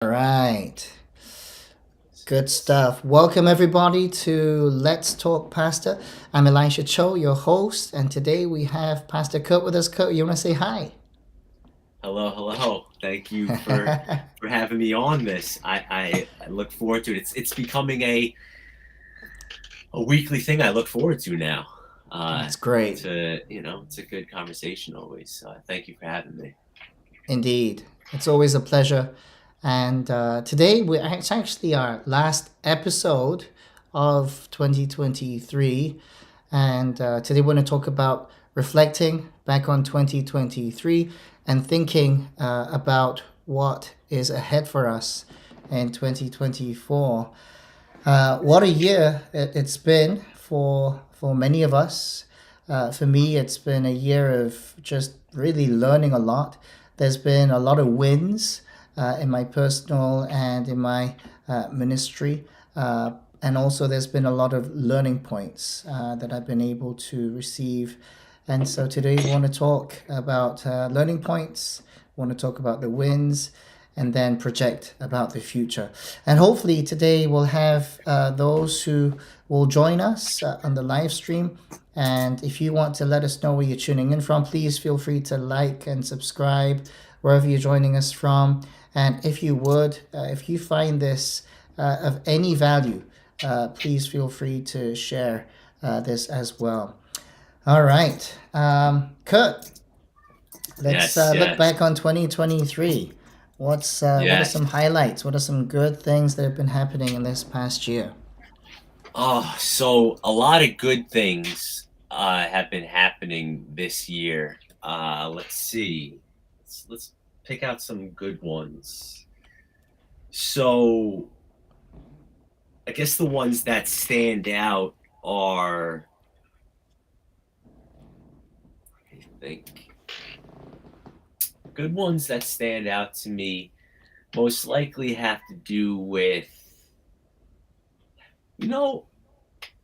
All right. Good stuff. Welcome, everybody, to Let's Talk Pastor. I'm Elisha Cho, your host, and today we have Pastor Kurt with us. Kurt, you want to say hi? Hello, hello. Thank you for having me on this. I look forward to it. It's becoming a weekly thing I look forward to now. Uh, That's great. it's a good conversation always. Thank you for having me. Indeed. It's always a pleasure. And today, it's actually our last episode of 2023. And today, we're going to talk about reflecting back on 2023 and thinking about what is ahead for us in 2024. What a year it's been for many of us. For me, it's been a year of just really learning a lot. There's been a lot of wins in my personal and in my ministry. And also, there's been a lot of learning points that I've been able to receive. And so today, we want to talk about learning points, we want to talk about the wins, and then project about the future. And hopefully, today we'll have those who will join us on the live stream. And if you want to let us know where you're tuning in from, please feel free to like and subscribe wherever you're joining us from. And if you would, if you find this of any value, please feel free to share this as well. All right. Kurt, let's Yes, look yes, back on 2023. What are yes. some highlights? What are some good things that have been happening in this past year? Oh, so a lot of good things have been happening this year. Let's see. Let's pick out some good ones. So I guess the ones that stand out are, I think, good ones that stand out to me most likely have to do with, you know,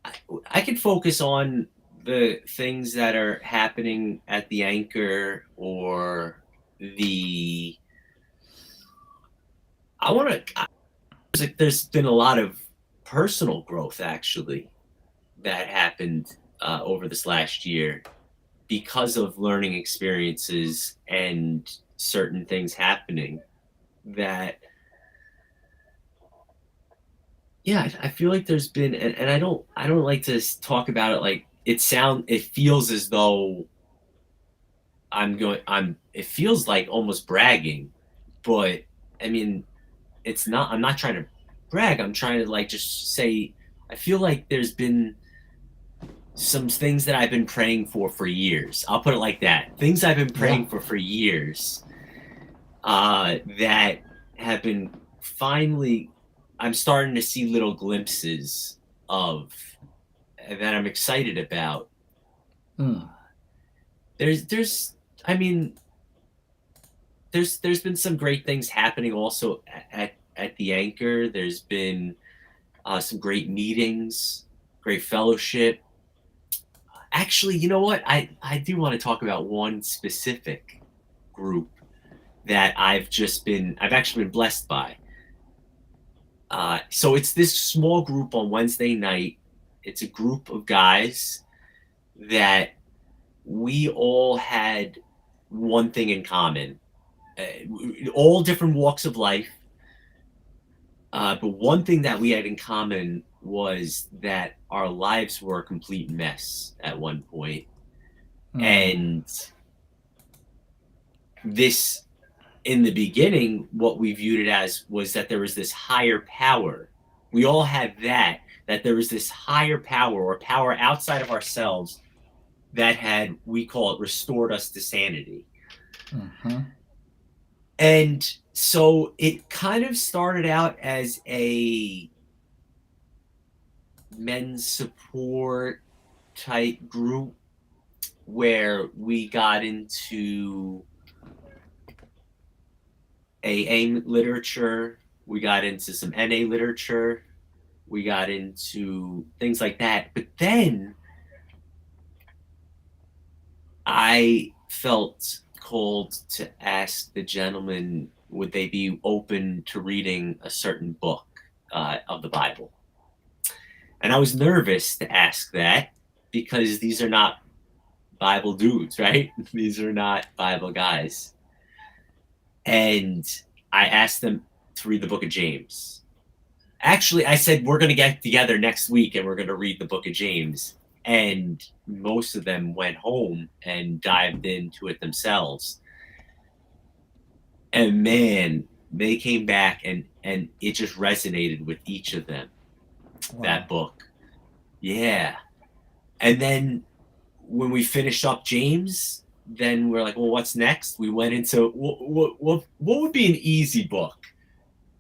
I, I can focus on the things that are happening at the anchor or the, I want to, there's been a lot of personal growth actually that happened over this last year because of learning experiences and certain things happening that, yeah, I feel like there's been, and I don't like to talk about it like it feels as though it feels like almost bragging, but I mean it's not. I'm not trying to brag. I'm trying to like just say I feel like there's been some things that I've been praying for years. I'll put it like that. Things I've been Yeah. praying for years that have been finally, I'm starting to see little glimpses of that I'm excited about. Mm. There's, I mean, there's been some great things happening also at the anchor. There's been some great meetings, great fellowship. Actually, you know what? I do want to talk about one specific group that I've actually been blessed by. So it's this small group on Wednesday night. It's a group of guys that we all had one thing in common. All different walks of life, but one thing that we had in common was that our lives were a complete mess at one point. Mm. And this, in the beginning, what we viewed it as was that there was this higher power. We all had that there was this higher power or power outside of ourselves that had, we call it, restored us to sanity. Mm-hmm. And so it kind of started out as a men's support type group where we got into AA literature, we got into some NA literature, we got into things like that. But then I felt called to ask the gentleman would they be open to reading a certain book of the Bible? And I was nervous to ask that because these are not Bible dudes, right? These are not Bible guys. And I asked them to read the book of James. Actually, I said, we're going to get together next week and we're going to read the book of James. And most of them went home and dived into it themselves. And man, they came back and it just resonated with each of them, that Wow. book. Yeah. And then when we finished up James, then we're like, well, what's next? We went into what would be an easy book?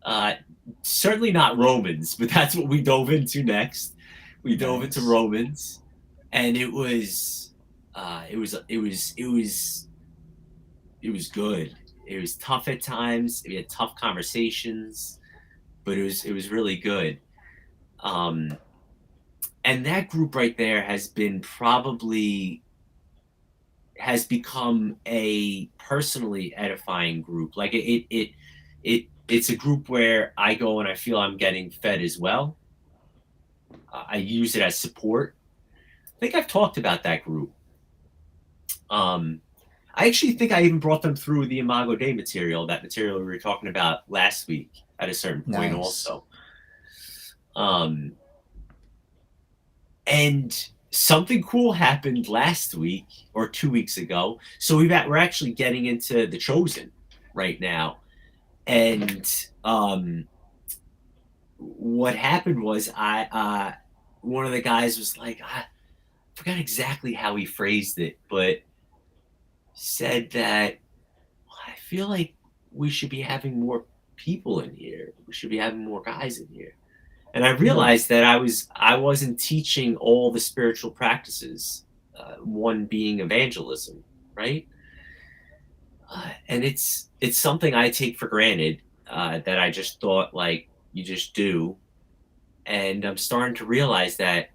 Uh, Certainly not Romans, but that's what we dove into next. We dove into Nice. Romans, and it was good. It was tough at times. We had tough conversations, but it was really good. Um, and that group right there has become a personally edifying group. Like it's a group where I go and I feel I'm getting fed as well. I use it as support. I think I've talked about that group. Um, I actually think I even brought them through the Imago Dei material, that material we were talking about last week at a certain point Nice. also. Um, and something cool happened last week or 2 weeks ago. So we're actually getting into the Chosen right now. And what happened was one of the guys was like, I forgot exactly how he phrased it, but said that I feel like we should be having more people in here. We should be having more guys in here. And I Hmm. realized that I wasn't teaching all the spiritual practices, one being evangelism, right? And it's something I take for granted, that I just thought like you just do, and I'm starting to realize that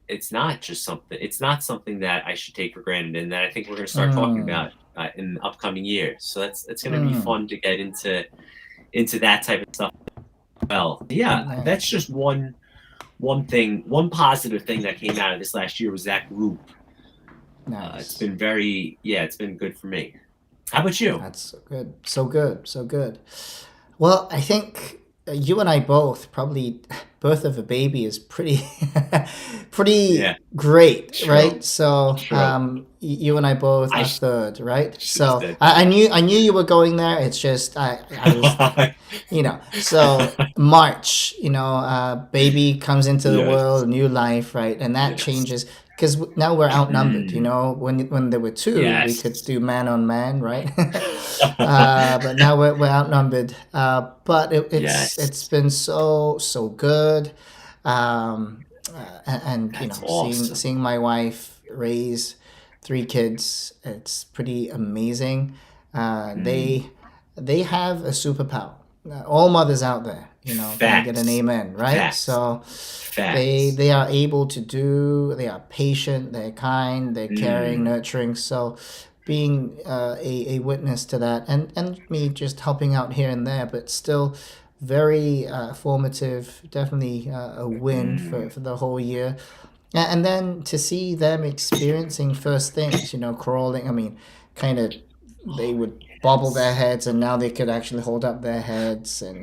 it's not something that I should take for granted, and that I think we're going to start talking Mm. about in the upcoming years. So that's going to be Mm. fun to get into that type of stuff. Well, yeah, that's Nice. just one thing, one positive thing that came out of this last year was that group. It's Nice. been it's been good for me. How about you? That's so good. So good. So good. Well, I think you and I both probably birth of a baby is pretty Yeah, pretty great, true, right? So true. you and I both I are third, right? should have So said I knew you were going there. It's just I was that. so March, baby comes into the Yes, world, a new life, right? And that yes. changes because now we're outnumbered. Mm, When there were two, we could yes. do man on man, right? But now we're outnumbered. But it's Yes. been so good, and That's awesome. seeing my wife raise three kids, it's pretty amazing. Mm, They have a superpower. All mothers out there, can I get an facts. amen, right? Facts. So Facts. they are able to do. They are patient. They're kind. They're caring, Mm, nurturing. So being a witness to that, and me just helping out here and there, but still very formative. Definitely a win mm. for the whole year. And then to see them experiencing first things, crawling. I mean, kind of they Oh, would bobble their yes. heads, and now they could actually hold up their heads, and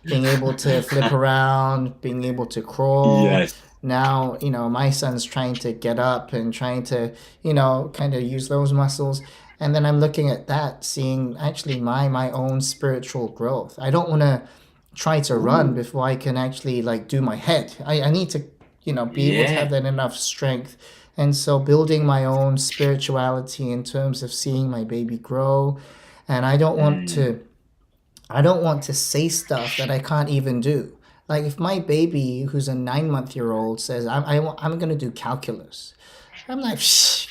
being able to flip around, being able to crawl. Yes. Now, my son's trying to get up and trying to, kind of use those muscles. And then I'm looking at that, seeing actually my own spiritual growth. I don't want to try to run Ooh. before I can actually like do my head. I need to, be able to have Yeah. that enough strength. And so building my own spirituality in terms of seeing my baby grow. And Mm. I don't want to say stuff that I can't even do. Like if my baby, who's a 9 month old, says I'm gonna do calculus, I'm like, Shh,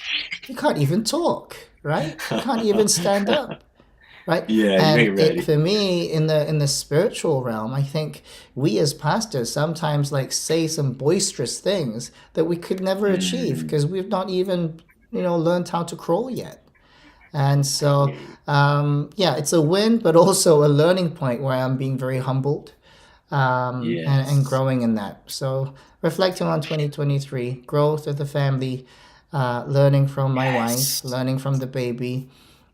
you can't even talk, right? You can't even stand up, right? Yeah, you And ain't it ready. for me in the spitual realm, I think we as pastors sometimes like say some boisterous things that we could never achieve Mm. because we've not even learned how to crawl yet. And I so, hear you. yeah, it's a win, but also a learning point where I'm being very humbled, and Yes. growing in that. So, reflecting on 2023, growth of the family, learning from my wife, Yes. learning from the baby,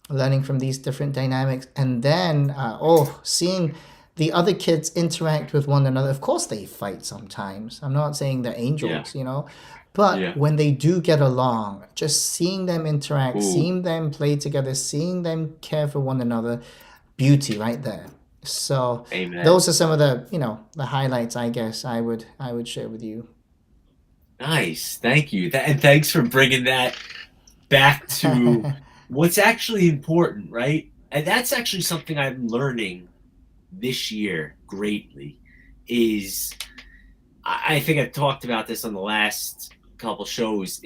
learning from these different dynamics, and then oh, seeing the other kids interact with one another. Of course, they fight sometimes. I'm not saying they're Yeah. angels, but Yeah. when they do get along, just seeing them interact, Ooh. seeing them play together, seeing them care for one another, beauty right there. So Amen. those are some of the highlights, I guess I would share with you. Nice. Thank you. And thanks for bringing that back to what's actually important, right? And that's actually something I'm learning this year greatly is I think I've talked about this on the last couple shows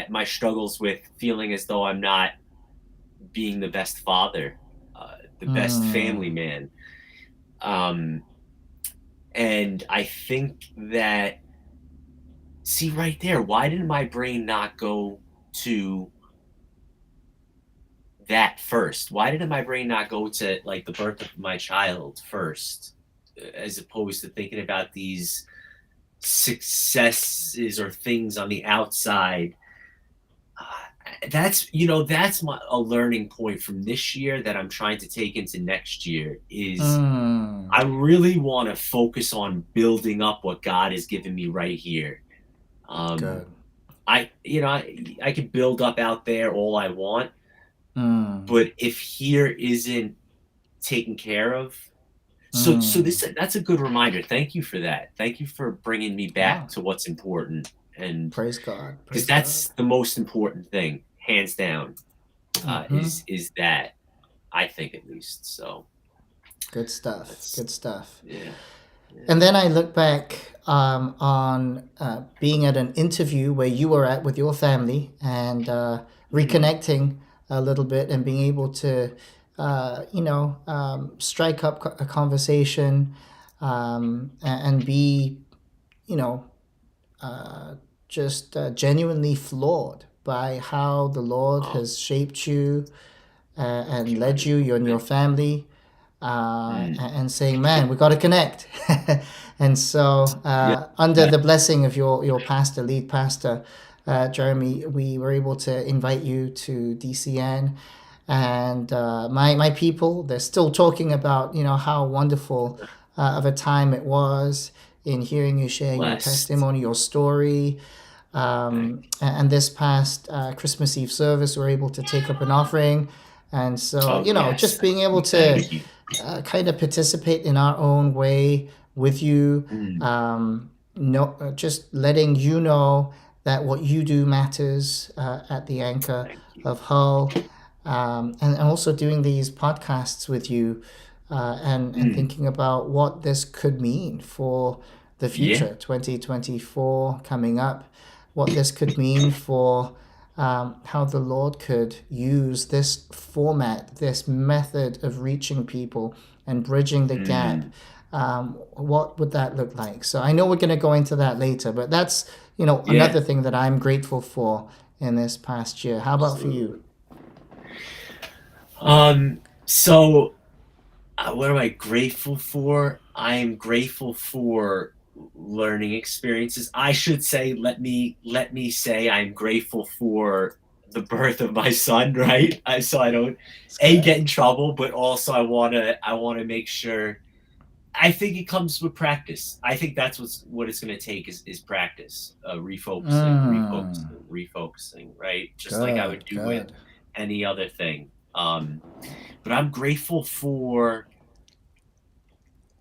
my struggles with feeling as though I'm not being the best father, the best Mm, family man. Um, and I think that, see right there, why did my brain not go to that first? Why did my brain not go to like the birth of my child first, as opposed to thinking about these successes or things on the outside? That's a learning point from this year that I'm trying to take into next year is mm, I really want to focus on building up what God has given me right here. Um, good. I could build up out there all I want, Mm, but if here isn't taken care of, so mm. that's a good reminder. Thank you for that. Thank you for bringing me Yeah. back to what's important, and Praise God. because Praise God. that's the most important thing, hands down, Mm-hmm. is that I think at least. So Good stuff. that's Good stuff. yeah, yeah. And then I look back on being at an interview where you were at with your family and Mm, reconnecting a little bit and being able to, strike up a conversation, and be, you know, uh, just genuinely floored by how the Lord oh, has shaped you, and led right. you and your Thank family, mm, and saying, "Man, we got to connect." And so, yeah, under yeah. the blessing of your pastor, lead pastor, Jeremy, we were able to invite you to DCN, and my people, they're still talking about how wonderful of a time it was in hearing you share your Blessed. testimony, your story. Thank And this past Christmas Eve service, we're able to take up an offering. And so, Oh yes, just being able to thank you. kind of participate in our own way with you, Mm, no, just letting you know that what you do matters, at the anchor thank you. of Hull, and also doing these podcasts with you, and Mm, thinking about what this could mean for the yeah. future, 2024 coming up, what this could mean for how the Lord could use this format, this method of reaching people and bridging the gap. Mm, What would that look like? So I know we're going to go into that later, but that's yeah. another thing that I'm grateful for in this past year. How about for you? Absolutely. So what am I grateful for? I am grateful for learning experiences. I should say, let me say, I'm grateful for the birth of my son, right? So I don't It's a good. get in trouble, but also I want to make sure. I think it comes with practice. I think that's what it's going to take is practice, Mm, refocusing, right? Just like I would good, do with good. any other thing. But I'm grateful for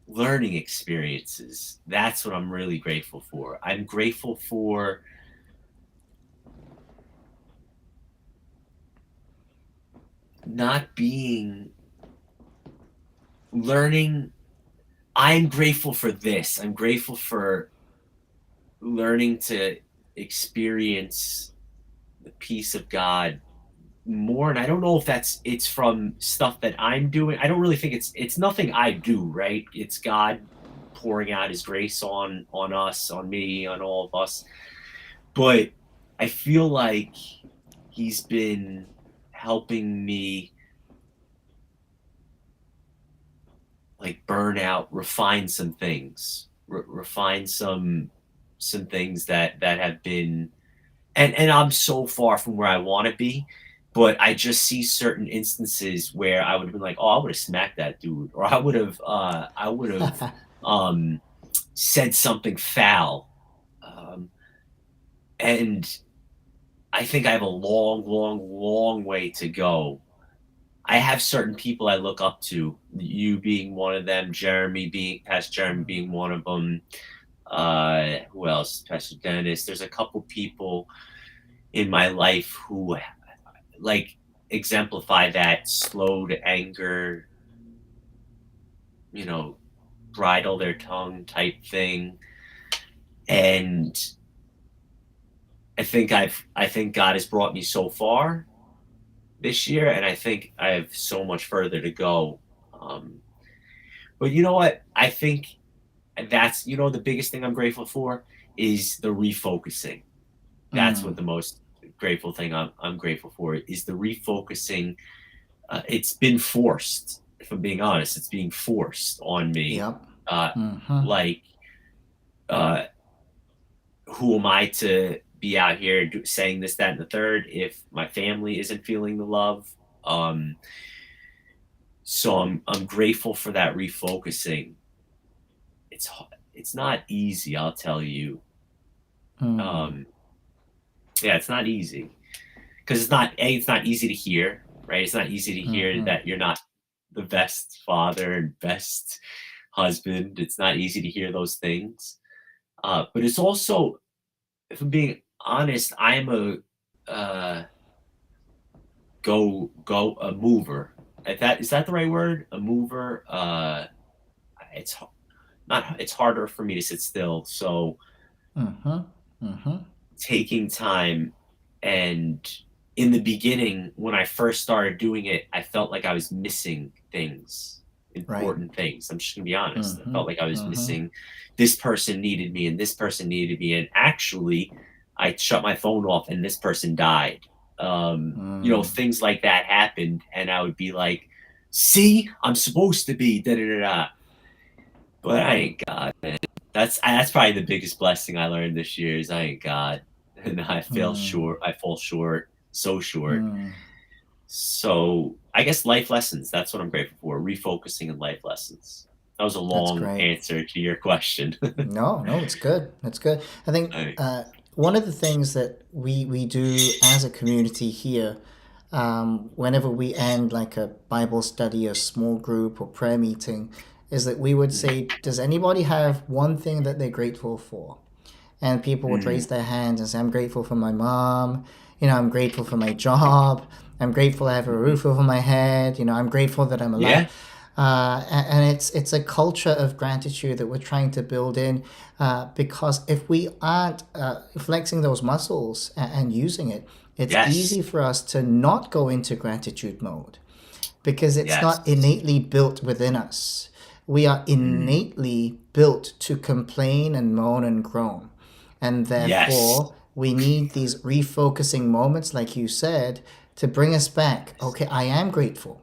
learning experiences. That's what I'm really grateful for. I'm grateful for not being learning. I'm grateful for this. I'm grateful for learning to experience the peace of God more. And I don't know if it's from stuff that I'm doing. I don't really think it's nothing I do, right? It's God pouring out his grace on us, on me, on all of us. But I feel like he's been helping me like burn out, refine some things, refine some things that have been, and I'm so far from where I want to be, but I just see certain instances where I would have been like, oh, I would have smacked that dude, or I would have um said something foul. Um, and I think I have a long, long, long way to go. I have certain people I look up to, you being one of them, Pastor Jeremy being one of them. Who else? Pastor Dennis. There's a couple people in my life who like exemplify that slow to anger, you know, bridle their tongue type thing. And I think God has brought me so far this year, and I think I have so much further to go. Um, but you know what? I think that's, the biggest thing I'm grateful for is the refocusing. That's what Mm, the most grateful thing I'm grateful for is the refocusing. It's been forced, if I'm being honest, it's being forced on me. yep. Uh, Mm-hmm. like, uh, who am I to be out here saying this, that, and the third if my family isn't feeling the love? Um, so I'm grateful for that refocusing. It's not easy, I'll tell you. Mm, Um, yeah, it's not easy because it's not easy to hear, right? It's not easy to hear mm-hmm. that you're not the best father and best husband. It's not easy to hear those things. But it's also, if I'm being honest, I am uh, a mover. If that is that the right word? A mover. It's not. It's harder for me to sit still. So Mm-hmm. Mm-hmm. taking time, and in the beginning when I first started doing it, I felt like I was missing things, Right. important things. I'm just gonna be honest. I Mm-hmm. felt like I was Mm-hmm. missing, this person needed me and this person needed me, and actually I shut my phone off and this person died. Mm, Things like that happened, and I would be like, see, I'm supposed to be da da da da, but I ain't God. That's probably the biggest blessing I learned this year is I ain't God, and I fell mm, short. I fall short, so short. mm. So I guess life lessons. That's what I'm grateful for. Refocusing and life lessons. That was a That's long great. answer to your question. No, no, it's good. It's good. I think I, one of the things that we do as a community here, whenever we end like a Bible study, a small group, or prayer meeting, is that we would say, "Does anybody have one thing that they're grateful for?" And people would mm, raise their hands and say, "I'm grateful for my mom. I'm grateful for my job. I'm grateful I have a mhm. roof over my head. I'm grateful that I'm alive." Yeah. And it's a culture of gratitude that we're trying to build in, because if we aren't flexing those muscles and using it, it's Yes. easy for us to not go into gratitude mode because it's Yes. not innately built within us. We are Mm, innately built to complain and moan and groan. And yes. therefore, we need these refocusing moments, like you said, to bring us back. Okay, I am grateful.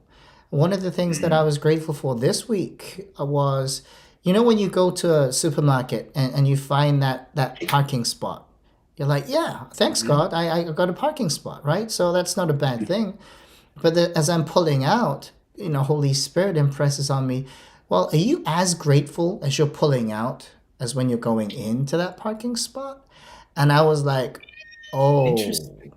One of the things that I Mm, was grateful for this week was, when you go to a supermarket and you find that parking spot, you're like, yeah, thanks mhm. God, I got a parking spot, right? So that's not a bad thing. But as I'm pulling out, Holy Spirit impresses on me, well, are you as grateful as you're pulling out as when you're going into that parking spot? And I was like, oh, Interesting.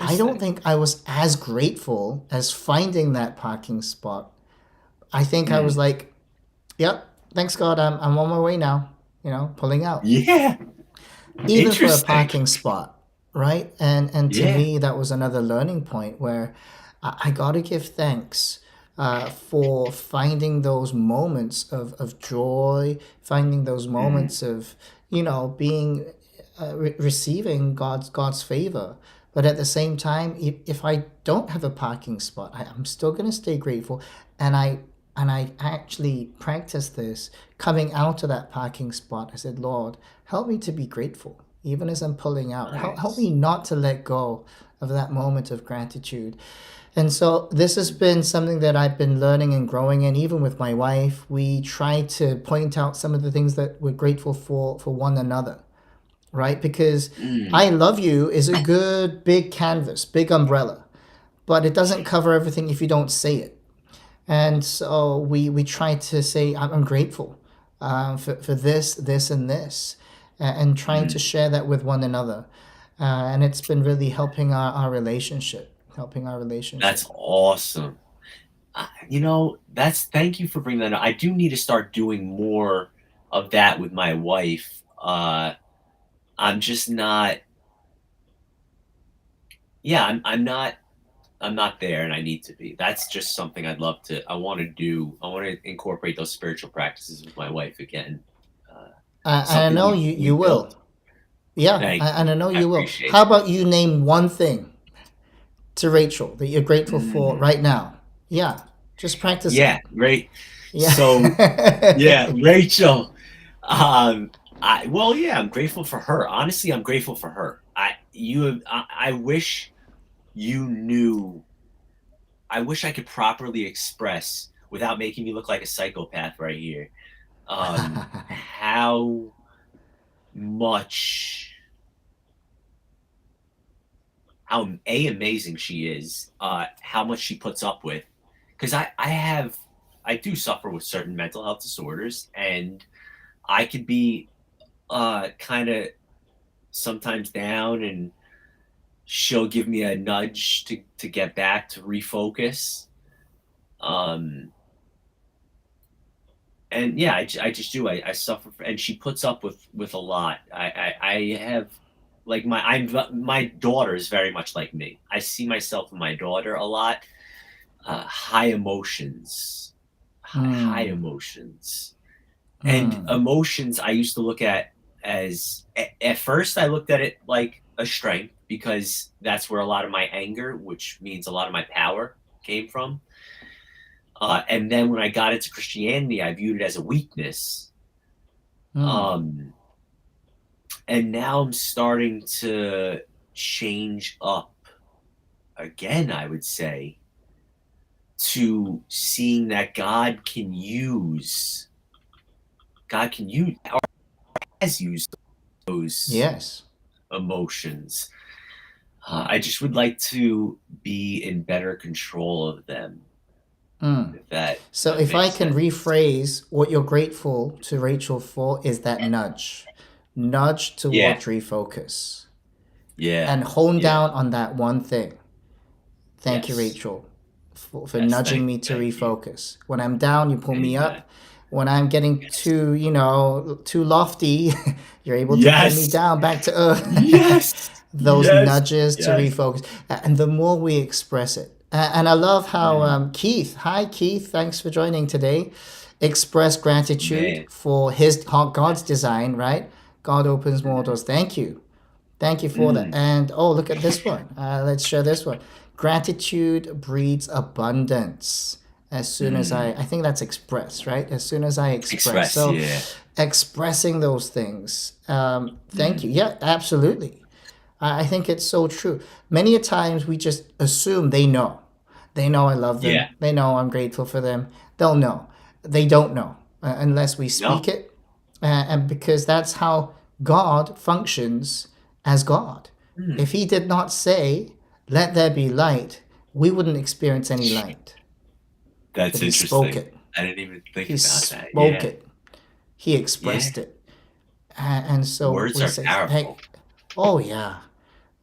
I don't Interesting. think I was as grateful as finding that parking spot. I think I was Mm, like, yep, thanks God, I'm on my way now, pulling out. yeah. Even for a Interesting. parking spot, right? And to Yeah. me, that was another learning point where I got to give thanks for finding those moments of joy, finding those Mm, moments of being receiving God's favor. But at the same time, if I don't have a parking spot, I'm still gonna stay grateful, and I actually practiced this coming out of that parking spot. I said, Lord, help me to be grateful, even as I'm pulling out. Help me nice. not to let go of that moment of gratitude. And so this has been something that I've been learning and growing in, even with my wife. We try to point out some of the things that we're grateful for one another, right? Because I Mm. love you is a good big canvas, big umbrella, but it doesn't cover everything if you don't say it. And so we try to say, I'm grateful for this, and this, and trying to Mm. share that with one another. And it's been really helping our relationship, helping our That's relationship. awesome. That's thank you for bringing that up. I do need to start doing more of that with my wife. I'm just not. Yeah, I'm not there, and I need to be. That's just something I'd love to. I want to do. I want to incorporate those spiritual practices with my wife again. Uh, And I something know we you built. will. Yeah, Thank you. and I know I you will. appreciate How that. about you name one thing to Rachel that you're grateful for Mm, right now? Yeah, just practice it. yeah, great. Yeah. So yeah, Rachel. Um, yeah, I'm grateful for her. Honestly, I'm grateful for her. I wish you knew. I wish I could properly express without making me look like a psychopath right here. How much, how amazing she is. How much she puts up with. Because I do suffer with certain mental health disorders, and I could be kind of sometimes down, and she'll give me a nudge to get back to refocus. Um, and yeah, I just do. I suffer, and she puts up with a lot. I have like my daughter is very much like me. I see myself in my daughter a lot. High emotions, high Mm, emotions, and mm, emotions. I used to look at first. I looked at it like a strength because that's where a lot of my anger, which means a lot of my power, came from. And then when I got into Christianity, I viewed it as a weakness. mm. Um, and now I'm starting to change up again, I would say, to seeing that God can use, or has used those Yes. emotions. I just would like to be in better control of them, Mm. if that So if I makes can sense. rephrase what you're grateful to Rachel for is that nudge, nudge Yeah, towards refocus, yeah, and hone yeah. down on that one thing. Thank you, Yes, Rachel, for yes. nudging me to Thank you. refocus. When I'm down, you pull me Anytime. up. When I'm getting Yes. too lofty, you're able to pull me Yes. down back to earth. Yes. Those Yes. nudges to Yes. refocus. And the more we express it. And I love how Mm, Keith, hi Keith, thanks for joining today, express gratitude man. for God's design, right? God opens more Mhm. doors. Thank you. Thank you for that. Mm. And oh, look at this one. Let's share this one. Gratitude breeds abundance. As soon as Mm. I think that's express, right? As soon as I express. Express, So yeah. expressing those things. Thank you. Mm. Yeah, absolutely. I think it's so true. Many a times we just assume they know. They know I love Yeah. them. They know I'm grateful for them. They'll know. They don't know unless we No. speak it. And because that's how God functions as God. Mm. If He did not say, let there be light, we wouldn't experience any light. But That's He spoke interesting. it. I didn't even think He about that. spoke Yeah. it. He Yeah. expressed it. And so Words we are say, hey, powerful. oh yeah,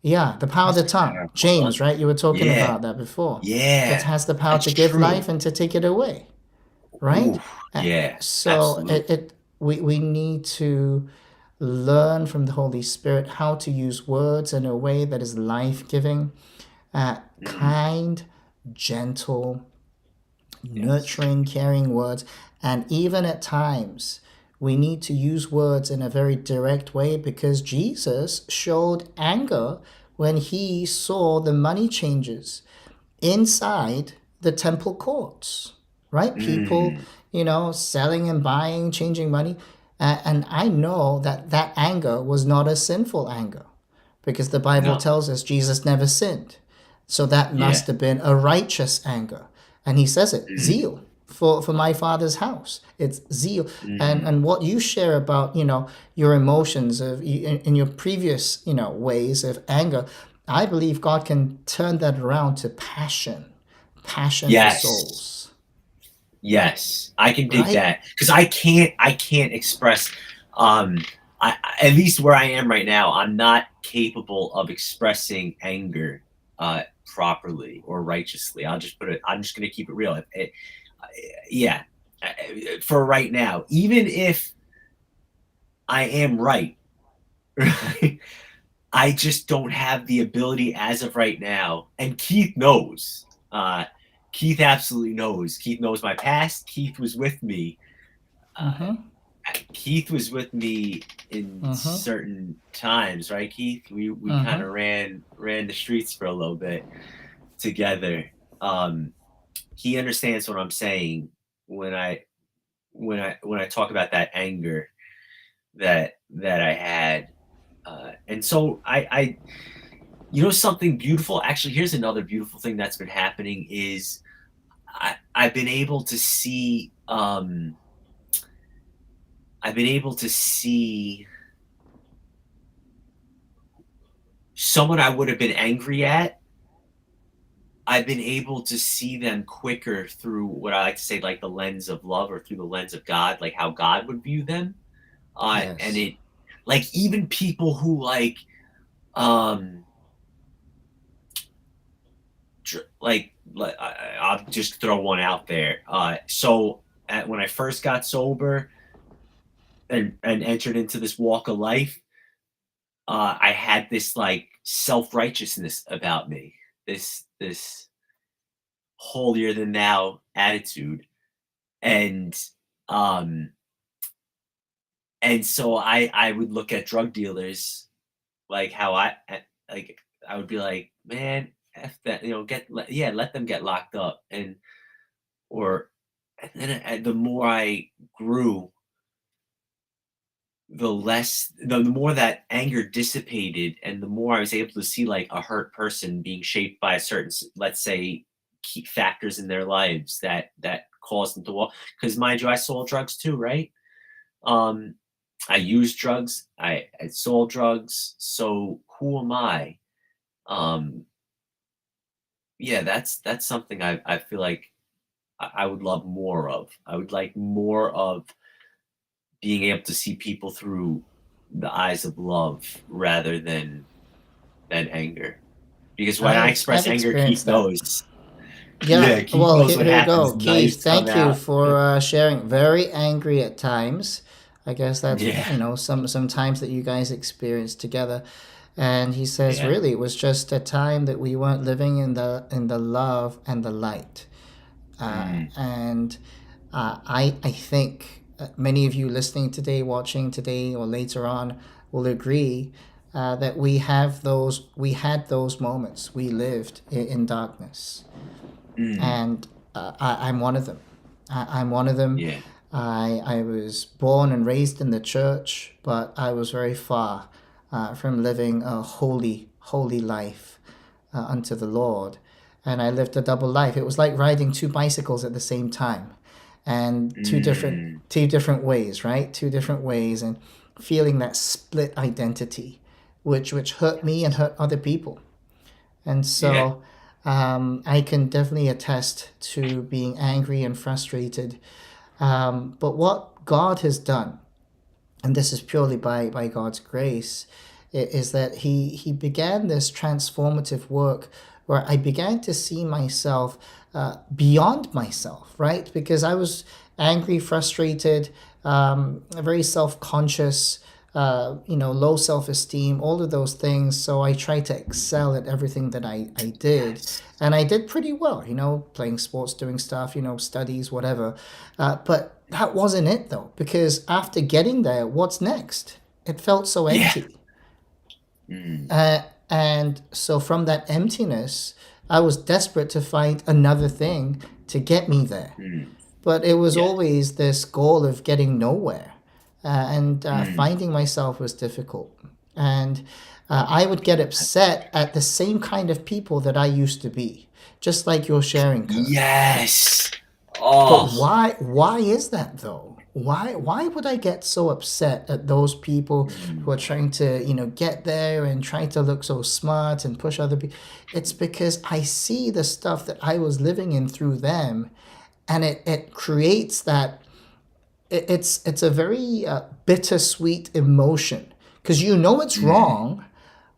yeah, the power of Words the are tongue. powerful, huh? James, right? You were talking Yeah. about that before. It Yeah. has the power That's to give true. life and to take it away, right? Ooh. Yeah. So Absolutely. we need to learn from the Holy Spirit how to use words in a way that is life giving, Mm. kind, gentle, Yes. nurturing, caring words. And even at times, we need to use words in a very direct way because Jesus showed anger when he saw the money changers inside the temple courts, right? People, Mm. selling and buying, changing money. And I know that that anger was not a sinful anger, because the Bible No. tells us Jesus never sinned. So that Yeah. must have been a righteous anger. And he says it, Mm, zeal for my father's house. It's zeal. mm. And what you share about, your emotions in your previous, ways of anger, I believe God can turn that around to passion for Yes. souls, Yes, I can dig right? that because I can't express, um, at least where I am right now, I'm not capable of expressing anger, properly or righteously. I'm just gonna keep it real. Yeah, for right now, even if I am right, right? I just don't have the ability as of right now, and Keith knows. Keith absolutely knows. Keith knows my past. Keith was with me. Uh, Mm-hmm. Keith was with me in Mm-hmm. certain times, right, Keith? We kind Mm-hmm. of ran the streets for a little bit together. Um, he understands what I'm saying when I talk about that anger that I had, and so something beautiful. Actually, here's another beautiful thing that's been happening is I've been able to see. I've been able to see someone I would have been angry at. I've been able to see them quicker through what I like to say, like the lens of love or through the lens of God, like how God would view them. And Yes. it, like even people who um, I'll just throw one out there. When I first got sober and entered into this walk of life, I had this like self righteousness about me. This holier than thou attitude, and um and so I would look at drug dealers like how like I would be like, man, f that, let them get locked up, or and then the more I grew, the more that anger dissipated, and the more I was able to see like a hurt person being shaped by a certain, let's say, key factors in their lives that caused them to walk. Because mind you, I sold drugs too, right? Um, I used drugs. I sold drugs. So who am I? Um, yeah, that's something I feel like I would love more of. I would like more of being able to see people through the eyes of love rather than anger. Because when I express I've anger, Keith experienced that. knows. Yeah, Yeah, Keith well, knows here, what here you happens. go. The Keith, knives come thank you out. for sharing. Very angry at times. I guess that's, Yeah, some times that you guys experienced together. And he says, yeah. really, it was just a time that we weren't living in the love and the light. Mm, And I think many of you listening today, watching today, or later on, will agree that we had those moments. We lived in darkness, mm, and I'm one of them. I'm one of them. yeah. I was born and raised in the church, but I was very far from living a holy life unto the Lord. And I lived a double life. It was like riding two bicycles at the same time, and Mm, two different ways, right? Two different ways, and feeling that split identity, which hurt me and hurt other people. And yeah. so I can definitely attest to being angry and frustrated. But what God has done, and this is purely by God's grace, is that He began this transformative work where I began to see myself beyond myself, right? Because I was angry, frustrated, very self conscious, low self esteem, all of those things. So I tried to excel at everything that I did. Yes. And I did pretty well, playing sports, doing stuff, studies, whatever. But that wasn't it though, because after getting there, what's next? It felt so Yeah. empty. Mm, And so from that emptiness, I was desperate to find another thing to get me there. mm, But it was yes. always this goal of getting nowhere. And Mm, finding myself was difficult. And I would get upset at the same kind of people that I used to be, just like you're sharing, Kurt. Yes. But Oh. why is that though? Why would I get so upset at those people who Mm. are trying to, get there and trying to look so smart and push other people? It's because I see the stuff that I was living in through them, and it creates that it's a very bittersweet emotion, because it's Mm. wrong,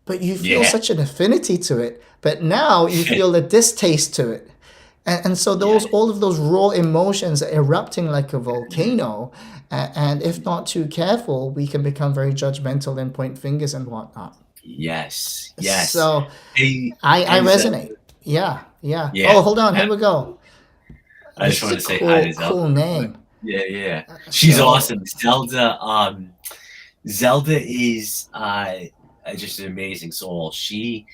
but you feel Yeah. such an affinity to it. But now you feel a distaste to it. And so Yeah. all of those raw emotions are erupting like a Mm. volcano. And if not too careful, we can become very judgmental and point fingers and whatnot. Yes. Yes. So Hey, I and resonate. Zelda. Yeah, yeah. Yeah. Oh, hold on. Here we go. I This just is a wanted to say hi to cool Zelda real quick. name. Yeah, yeah. She's So, awesome. Zelda is just an amazing soul. She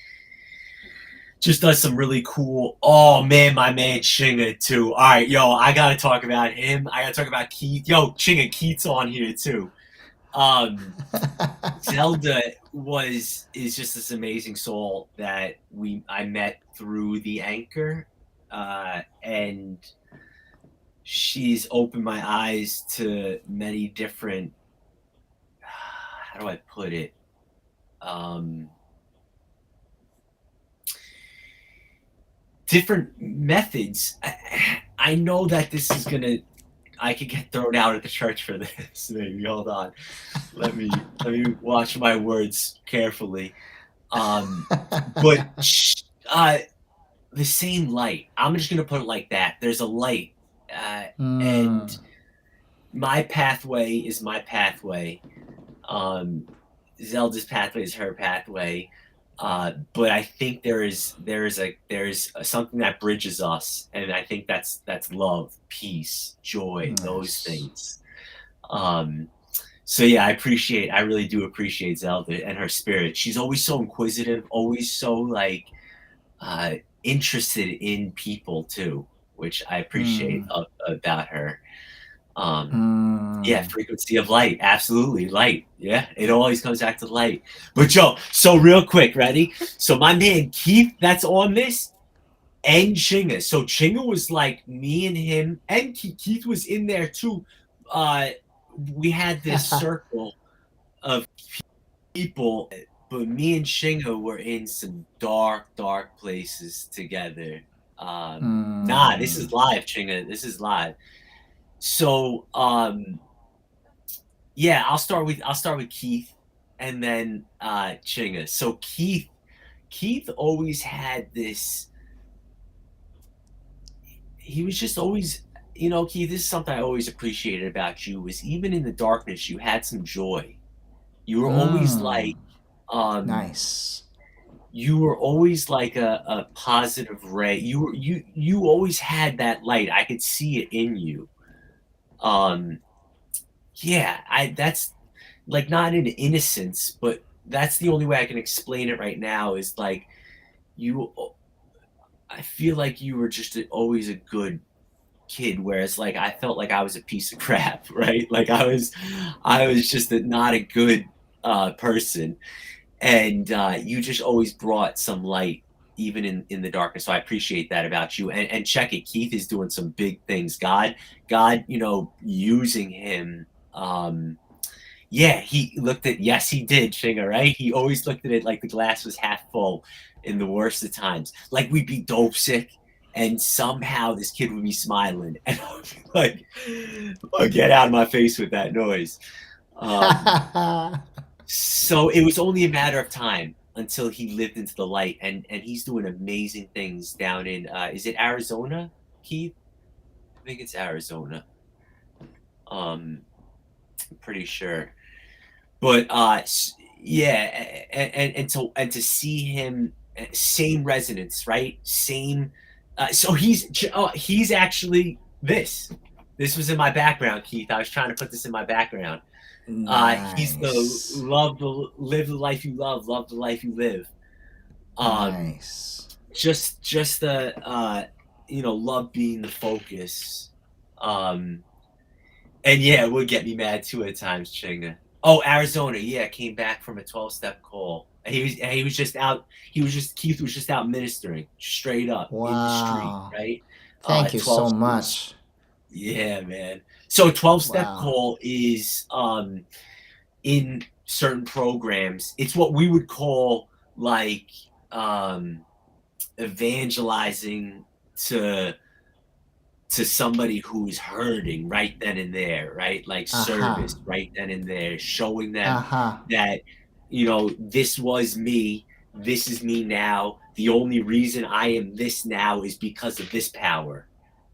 just does some really cool. Oh man, my man Chinga too. All right, yo, I gotta talk about him. I gotta talk about Keith. Yo, Chinga Keith's on here too. Um, Zelda is just this amazing soul that I met through the anchor, and she's opened my eyes to many different. How do I put it? Um, Different methods. I know that this is gonna. I could get thrown out of the church for this. Maybe hold on. Let me watch my words carefully. Um, but uh, the same light. I'm just gonna put it like that. There's a light, uh, and mm, my pathway is my pathway. Um, Zelda's pathway is her pathway. But I think there's something that bridges us, and I think that's love, peace, joy, those nice. things. Um, so yeah, I really do appreciate Zelda and her spirit. She's always so inquisitive, always so like uh, interested in people too, which I appreciate Mm, about her. Um, yeah, mm. frequency of light, absolutely, light. Yeah, it always comes back to light. But Joe, so real quick, ready? So my man Keith, that's on this, and Chinga. So Chinga was like me and him, and Keith was in there too. Uh, we had this circle of people, but me and Chinga were in some dark, dark places together. Nah, this Mm. is live, Chinga. This is live. So, yeah, I'll start with Keith, and then Chinga. So Keith always had this. He was just always, Keith. This is something I always appreciated about you. Was even in the darkness, you had some joy. You were always Mm. like, um, Nice. you were always like a positive ray. You always had that light. I could see it in you. Um, yeah, I that's like not in innocence, but that's the only way I can explain it right now is like you I feel like you were just always a good kid, whereas like I felt like I was a piece of crap, right? Like I was just not a good person, and you just always brought some light even in the darkness. So I appreciate that about you. And check it, Keith is doing some big things. God, using him. Yeah, he looked at yes, he did, Shinger, right? He always looked at it like the glass was half full in the worst of times. Like we'd be dope sick, and somehow this kid would be smiling, and I would be like, "Oh, get out of my face with that noise." Um, so it was only a matter of time until he lived into the light, and he's doing amazing things down in is it Arizona, Keith? I think it's Arizona. I'm pretty sure. But yeah, and to see him, same resonance, right? Same. So he's actually this. This was in my background, Keith. I was trying to put this in my background. He's the Nice. live the life you love the life you live. Um, Nice. just the love being the focus. Um, and yeah, it would get me mad too at times, Chinga. Oh, Arizona, yeah, came back from a 12-step call. He was just out. Keith was just out ministering straight up in the street, Wow. right? Thank you 12 so steps. much. Yeah, man. So 12-step Wow. call is in certain programs. It's what we would call like um evangelizing to somebody who's hurting right then and there, right? Like Aha. service right then and there, showing them Aha. that, this was me, this is me now. The only reason I am this now is because of this power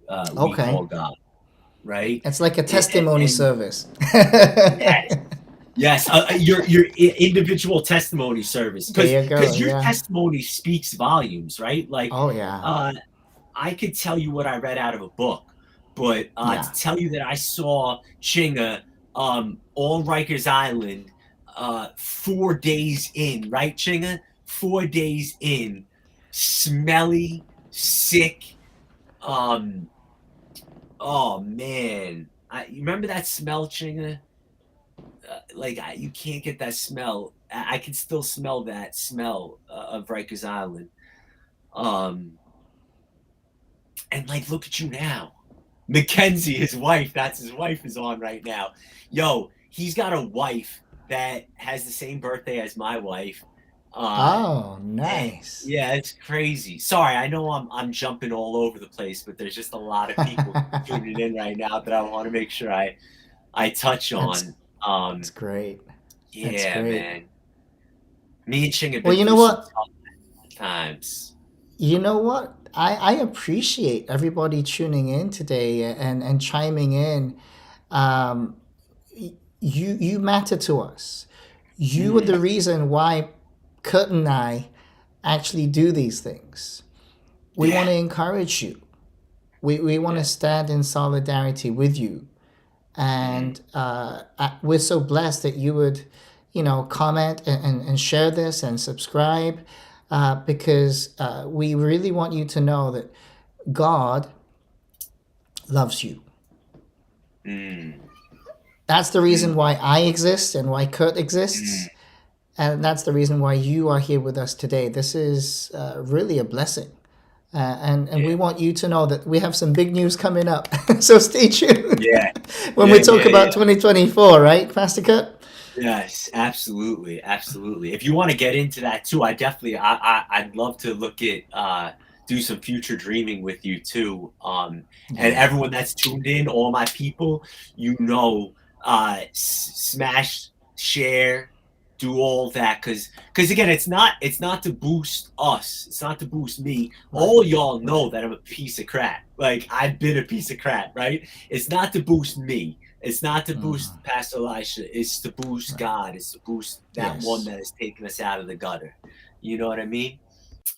we Okay. call God, right? It's like a A- testimony And service. yes, yes, your individual testimony service, There you go. because your Yeah. testimony speaks volumes, right? Like, Oh, yeah. uh, I could tell you what I read out of a book, but Yeah. to tell you that I saw Chinga on Rikers Island 4 days in, right, Chinga? 4 days in, smelly, sick. Um, oh man, you remember that smell, Chinga? Like you can't get that smell. I can still smell that smell of Rikers Island. Um, and like, look at you now. Mackenzie, his wife, that's his wife, is on right now. Yo, he's got a wife that has the same birthday as my wife. Uh, Oh, nice. yeah, it's crazy. Sorry, I know I'm jumping all over the place, but there's just a lot of people tuning in right now that I want to make sure I touch That's on. Um, that's great. That's yeah, great. man. Me and Ching have Well, been you know through some what? tough times. You know what? I appreciate everybody tuning in today and chiming in. Um, you matter to us. You are Mm, the reason why Kurt and I actually do these things. We yeah, want to encourage you. We want to yeah. stand in solidarity with you. Mm, And we're so blessed that you would, comment and share this and subscribe because we really want you to know that God loves you. mm, That's the mm, reason why I exist and why Kurt exists. mm. And that's the reason why you are here with us today. This is really a blessing. And we Yeah, want you to know that we have some big news coming up. So stay tuned yeah, when we talk yeah, about yeah. 2024, right, Pastor Kurt? Yes, absolutely, absolutely. If you want to get into that too, I'd love to look at do some future dreaming with you too. And Yeah. everyone that's tuned in, all my people, smash, share, do all that because again, it's not to boost us, it's not to boost me. Right. All y'all Right. know that I'm a piece of crap. Like I've been a piece of crap, right? It's not to boost me, it's not to boost Hmm. Pastor Elisha. It's to boost Right. God. It's to boost that one Yes. that has taken us out of the gutter. You know what I mean?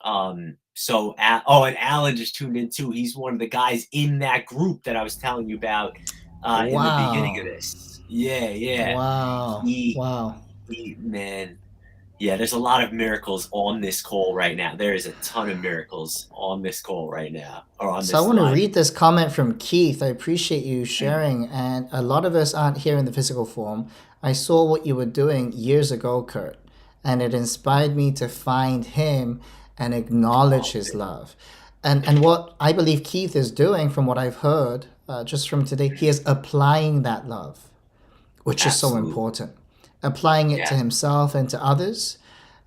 And Alan just tuned in too. He's one of the guys in that group that I was telling you about in the beginning of Wow. this. Yeah, yeah. Wow. He, Wow. man. Yeah, there's a lot of miracles on this call right now. There is a ton of miracles on this call right now, or on So I this want to live. read this comment from Keith. I appreciate you Mm, sharing. And a lot of us aren't here in the physical form. I saw what you were doing years ago, Kurt, and it inspired me to find him and acknowledge oh, his love. And what I believe Keith is doing, from what I've heard just from today, he is applying that love, which is so absolutely. important. Applying it to Yes. himself and to others,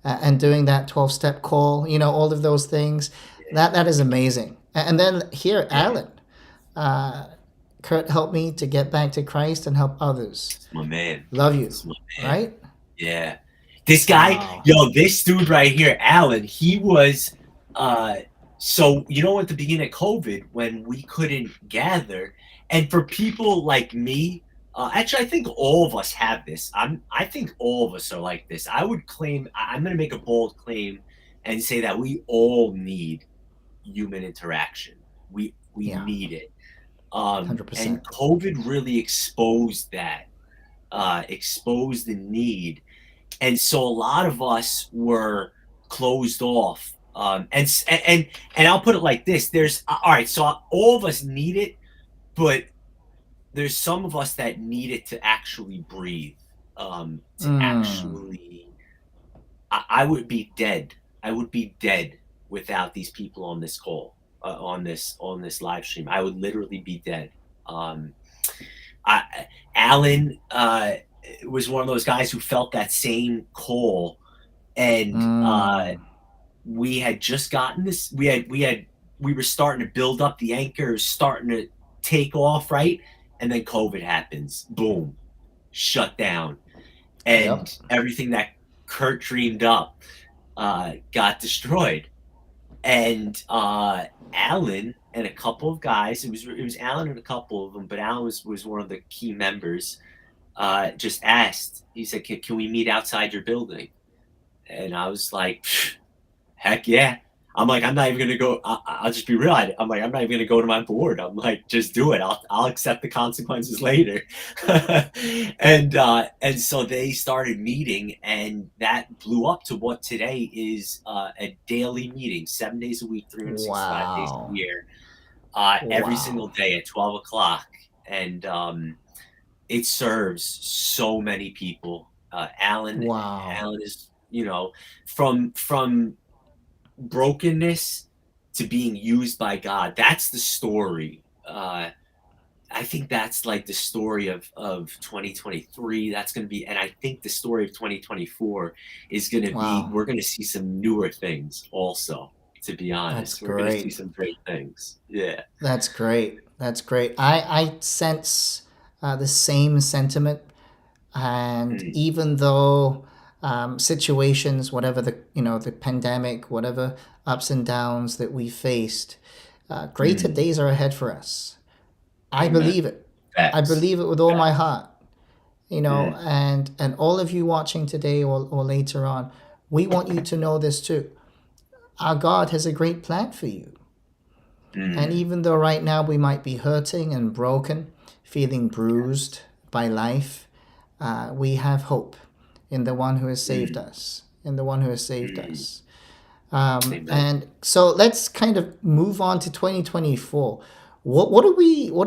and doing that 12-step call, all of those things. That is amazing. And then here, Yeah. Alan, Kurt helped me to get back to Christ and help others. It's my man. Love you, It's my man. right? Yeah. This guy, Wow. this dude right here, Alan, he was uh so at the beginning of COVID when we couldn't gather, and for people like me, actually I think all of us have this. I think all of us are like this. I would claim I'm gonna make a bold claim and say that we all need human interaction. We Yeah, need it. And 100%. COVID really exposed that, exposed the need, and so a lot of us were closed off. And I'll put it like this: there's all right, so all of us need it, but there's some of us that need it to actually breathe. to actually. I would be dead. I would be dead without these people on this call, on this live stream. I would literally be dead. Um, I, Alan was one of those guys who felt that same call, and we had just gotten this. We were starting to build up. The anchor is starting to take off, right? And then COVID happens. Boom, shut down, Yep. and everything that Kurt dreamed up got destroyed. And Alan and a couple of guys. It was Alan and a couple of them, but Alan was one of the key members. Just asked. He said, "Can we meet outside your building?" And I was like, "Heck yeah!" I'm like, "I'm not even gonna go. I'll just be real. I'm like, "I'm not even gonna go to my board." I'm like, "Just do it. I'll accept the consequences later." And so they started meeting, and that blew up to what today is a daily meeting, 7 days a week, 365 days a Wow. year, every single Wow. day at 12 o'clock, and it serves so many people. Wow. Alan is, from brokenness to being used by God. That's the story. I think that's like the story of 2023. That's going to be, and I think the story of 2024 is going to be. Wow. We're going to see some newer things, also. To be That's honest, we're going to see great. some great things. Yeah. That's great. That's great. I sense the same sentiment. And Mm, even though situations, whatever the pandemic, whatever ups and downs that we faced, greater mm, days are ahead for us. I amen. believe it. I Facts. believe it with all my Facts. heart. Mm, And all of you watching today or later on, we want you to know this too. Our God has a great plan for you. And mm, even though right now we might be hurting and broken, feeling bruised by life, we have hope in the one who has saved mm, us. In the one who has saved mm. us. Amen. And so let's kind of move on to 2024. What are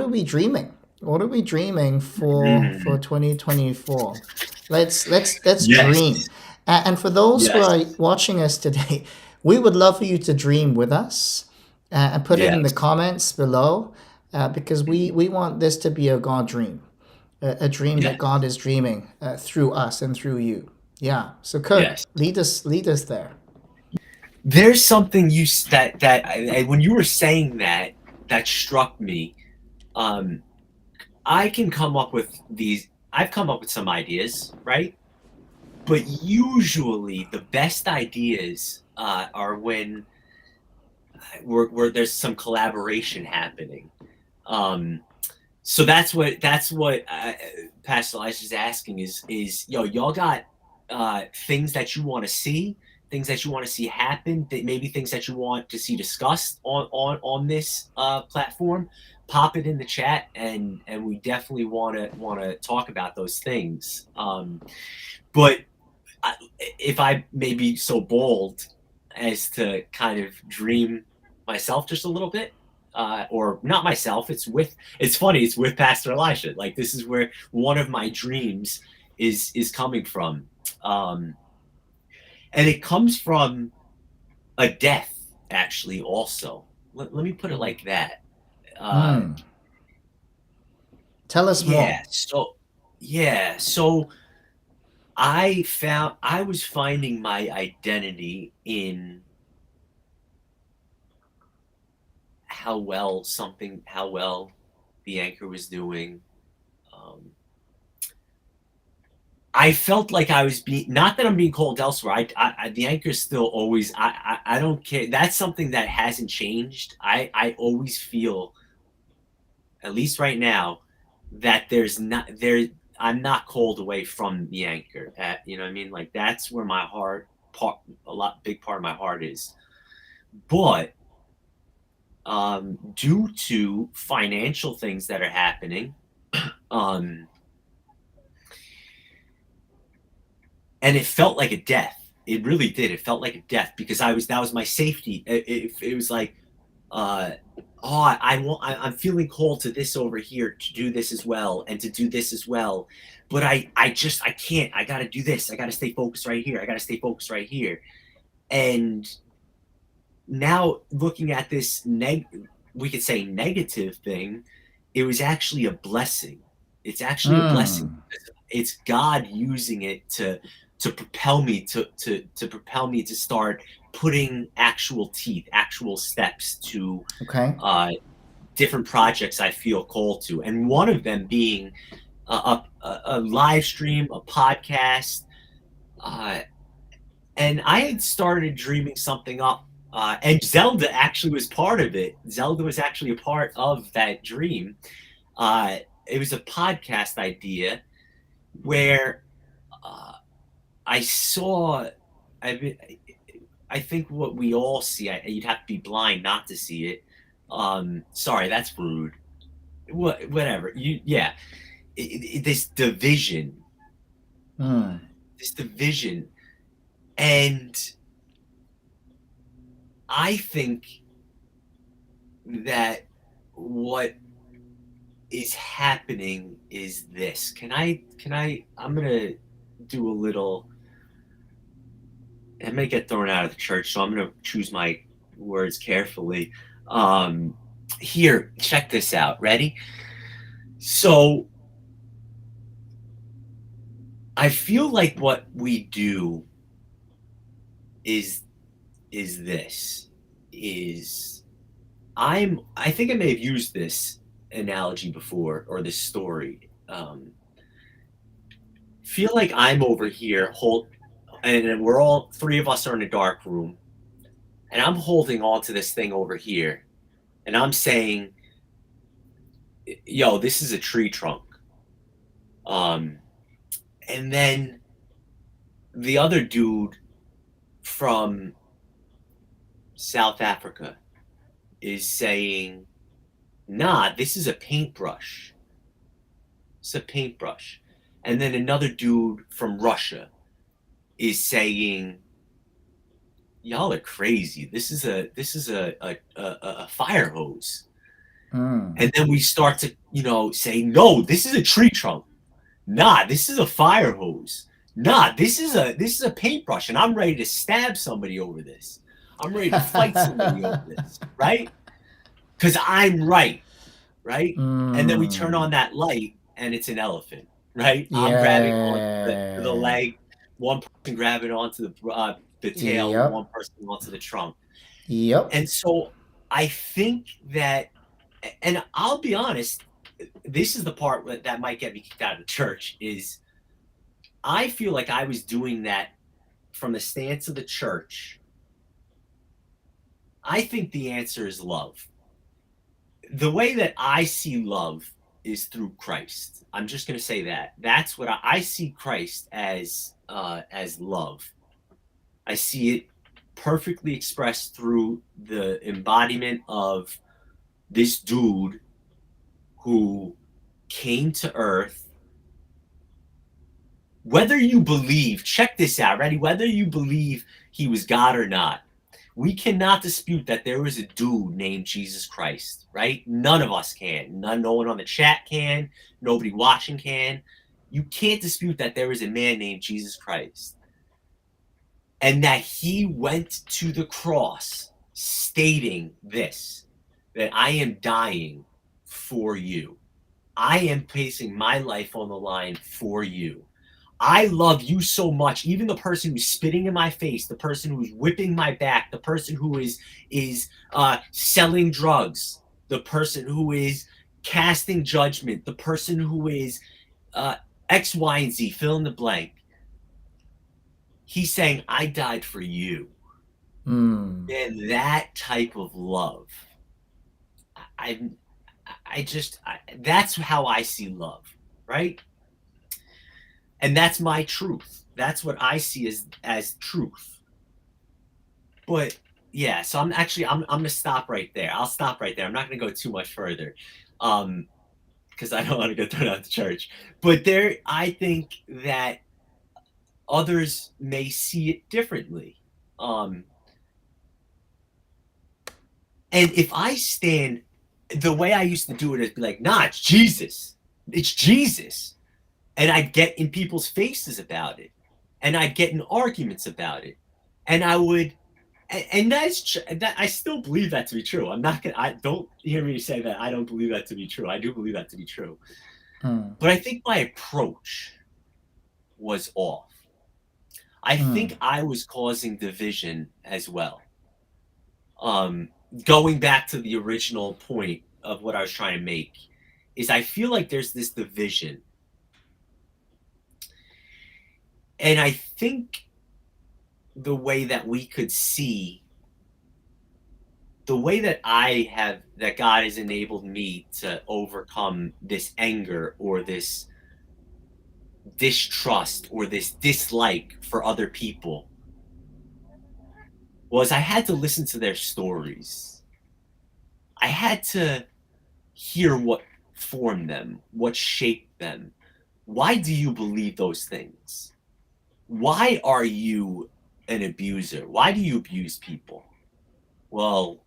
we dreaming? What are we dreaming for Mm. 2024? Let's Yes. dream. And for those who Yes. are watching us today, we would love for you to dream with us and put it in the Yes. comments below because we, Mm. we want this to be a God dream, a dream that Yes. God is dreaming through us and through you. Yeah. So Kurt, Yes. lead us there. There's something when you were saying that, that struck me. Um, I can come up with these. I've come up with some ideas, right? But usually, the best ideas are when where there's some collaboration happening. Um, so that's what Pastor Elisha is asking is y'all got things that you want to see, things that you want to see happen, that maybe things that you want to see discussed on this platform. Pop it in the chat, and we definitely want to talk about those things. But if I may be so bold as to kind of dream myself just a little bit, or not myself, it's funny, it's with Pastor Elisha. Like, this is where one of my dreams is coming from. Um, and it comes from a death, actually, also. Let me put it like that. Uh, Hmm. Tell us more. yeah, so I was finding my identity in how well the anchor was doing. Um, I felt like I was being, not that I'm being called elsewhere. The anchor is still always. I don't care. That's something that hasn't changed. I always feel, at least right now, that there's not there. I'm not called away from the anchor. You know what I mean? Like, that's where my heart part, big part of my heart is. But due to financial things that are happening, um, and it felt like a death. It really did. It felt like a death because that was my safety. It was like, uh, I'm feeling called to this over here to do this as well and to do this as well, but I can't. I got to do this. I got to stay focused right here. I got to stay focused right here. And now looking at this we could say negative thing, it was actually a blessing. It's actually a blessing. Mm. It's God using it to propel me to propel me to start putting actual teeth, actual steps to Okay. uh, different projects I feel called to, and one of them being a live stream, a podcast, uh, and I had started dreaming something up. And Zelda actually was part of it. Zelda was actually a part of that dream. It was a podcast idea where uh, I saw. I, I think what we all see. You'd have to be blind not to see it. Sorry, that's rude. Whatever. Yeah. This division. Mm. This division, and I think that what is happening is this. I'm gonna do a little. I may get thrown out of the church, so I'm gonna choose my words carefully. Um, Here, check this out. Ready? So I feel like what we do is this is I think I may have used this analogy before or this story. Feel like I'm over here and we're all three of us are in a dark room, and I'm holding on to this thing over here, and I'm saying, "Yo, this is a tree trunk." Um, and then the other dude from South Africa is saying, "Nah, this is a paintbrush. It's a paintbrush." And then another dude from Russia is saying, "Y'all are crazy. This is a fire hose." Mm. And then we start to, say, "No, this is a tree trunk. Nah, this is a fire hose. Nah, this is a paintbrush, and I'm ready to stab somebody over this. I'm ready to fight somebody over this, right? Because I'm right? And then we turn Mm. on that light, and it's an elephant, right? I'm grabbing onto the Yeah. leg, one person grabbing onto the tail, Yep. one person onto the trunk. Yep. And so I think that, and I'll be honest, this is the part that might get me kicked out of the church, is I feel like I was doing that from the stance of the church. I think the answer is love. The way that I see love is through Christ. I'm just going to say that. That's what I see Christ as love. I see it perfectly expressed through the embodiment of this dude who came to earth. Whether you believe, check this out, ready? Whether you believe he was God or not, we cannot dispute that there was a dude named Jesus Christ, right? None of us can. No one on the chat can. Nobody watching can. You can't dispute that there was a man named Jesus Christ and that he went to the cross stating this, that I am dying for you. I am placing my life on the line for you. I love you so much. Even the person who's spitting in my face, the person who's whipping my back, the person who is selling drugs, the person who is casting judgment, the person who is uh, X, Y, and Z, fill in the blank. He's saying, "I died for you." Mm. And that type of love, I, that's how I see love, right? And that's my truth. That's what I see as truth. But yeah, so I'm gonna stop right there. I'll stop right there. I'm not gonna go too much further, because I don't want to get thrown out of the church. But I think that others may see it differently. Um, And if I stand, the way I used to do it is be like, nah, it's Jesus. It's Jesus. And I'd get in people's faces about it. And I'd get in arguments about it. And I would, and that I still believe that to be true. I'm not gonna. I don't hear me say that I don't believe that to be true. I do believe that to be true. Mm. But I think my approach was off. I think I was causing division as well. Um, Going back to the original point of what I was trying to make is I feel like there's this division, and I think the way that we could see the way that that God has enabled me to overcome this anger or this distrust or this dislike for other people was I had to listen to their stories. I had to hear what formed them, what shaped them. Why do you believe those things? Why are you an abuser? Why do you abuse people? Well,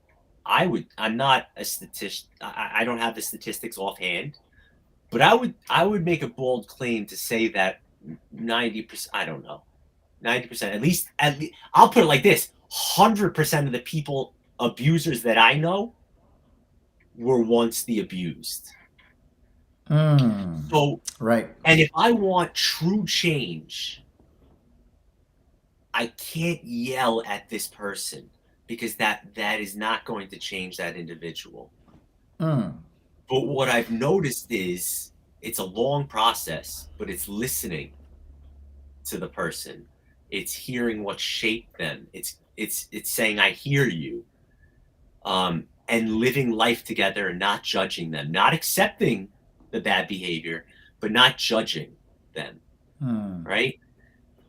I'm not a statist. I don't have the statistics offhand, but I would make a bold claim to say that 90%, I don't know, 90%, at least I'll put it like this: 100% of the people abusers that I know were once the abused. So, Right. and if I want true change, I can't yell at this person because that is not going to change that individual. But what I've noticed is it's a long process, but it's listening to the person. It's hearing what shaped them. It's saying I hear you, and living life together and not judging them, not accepting the bad behavior, but not judging them, right?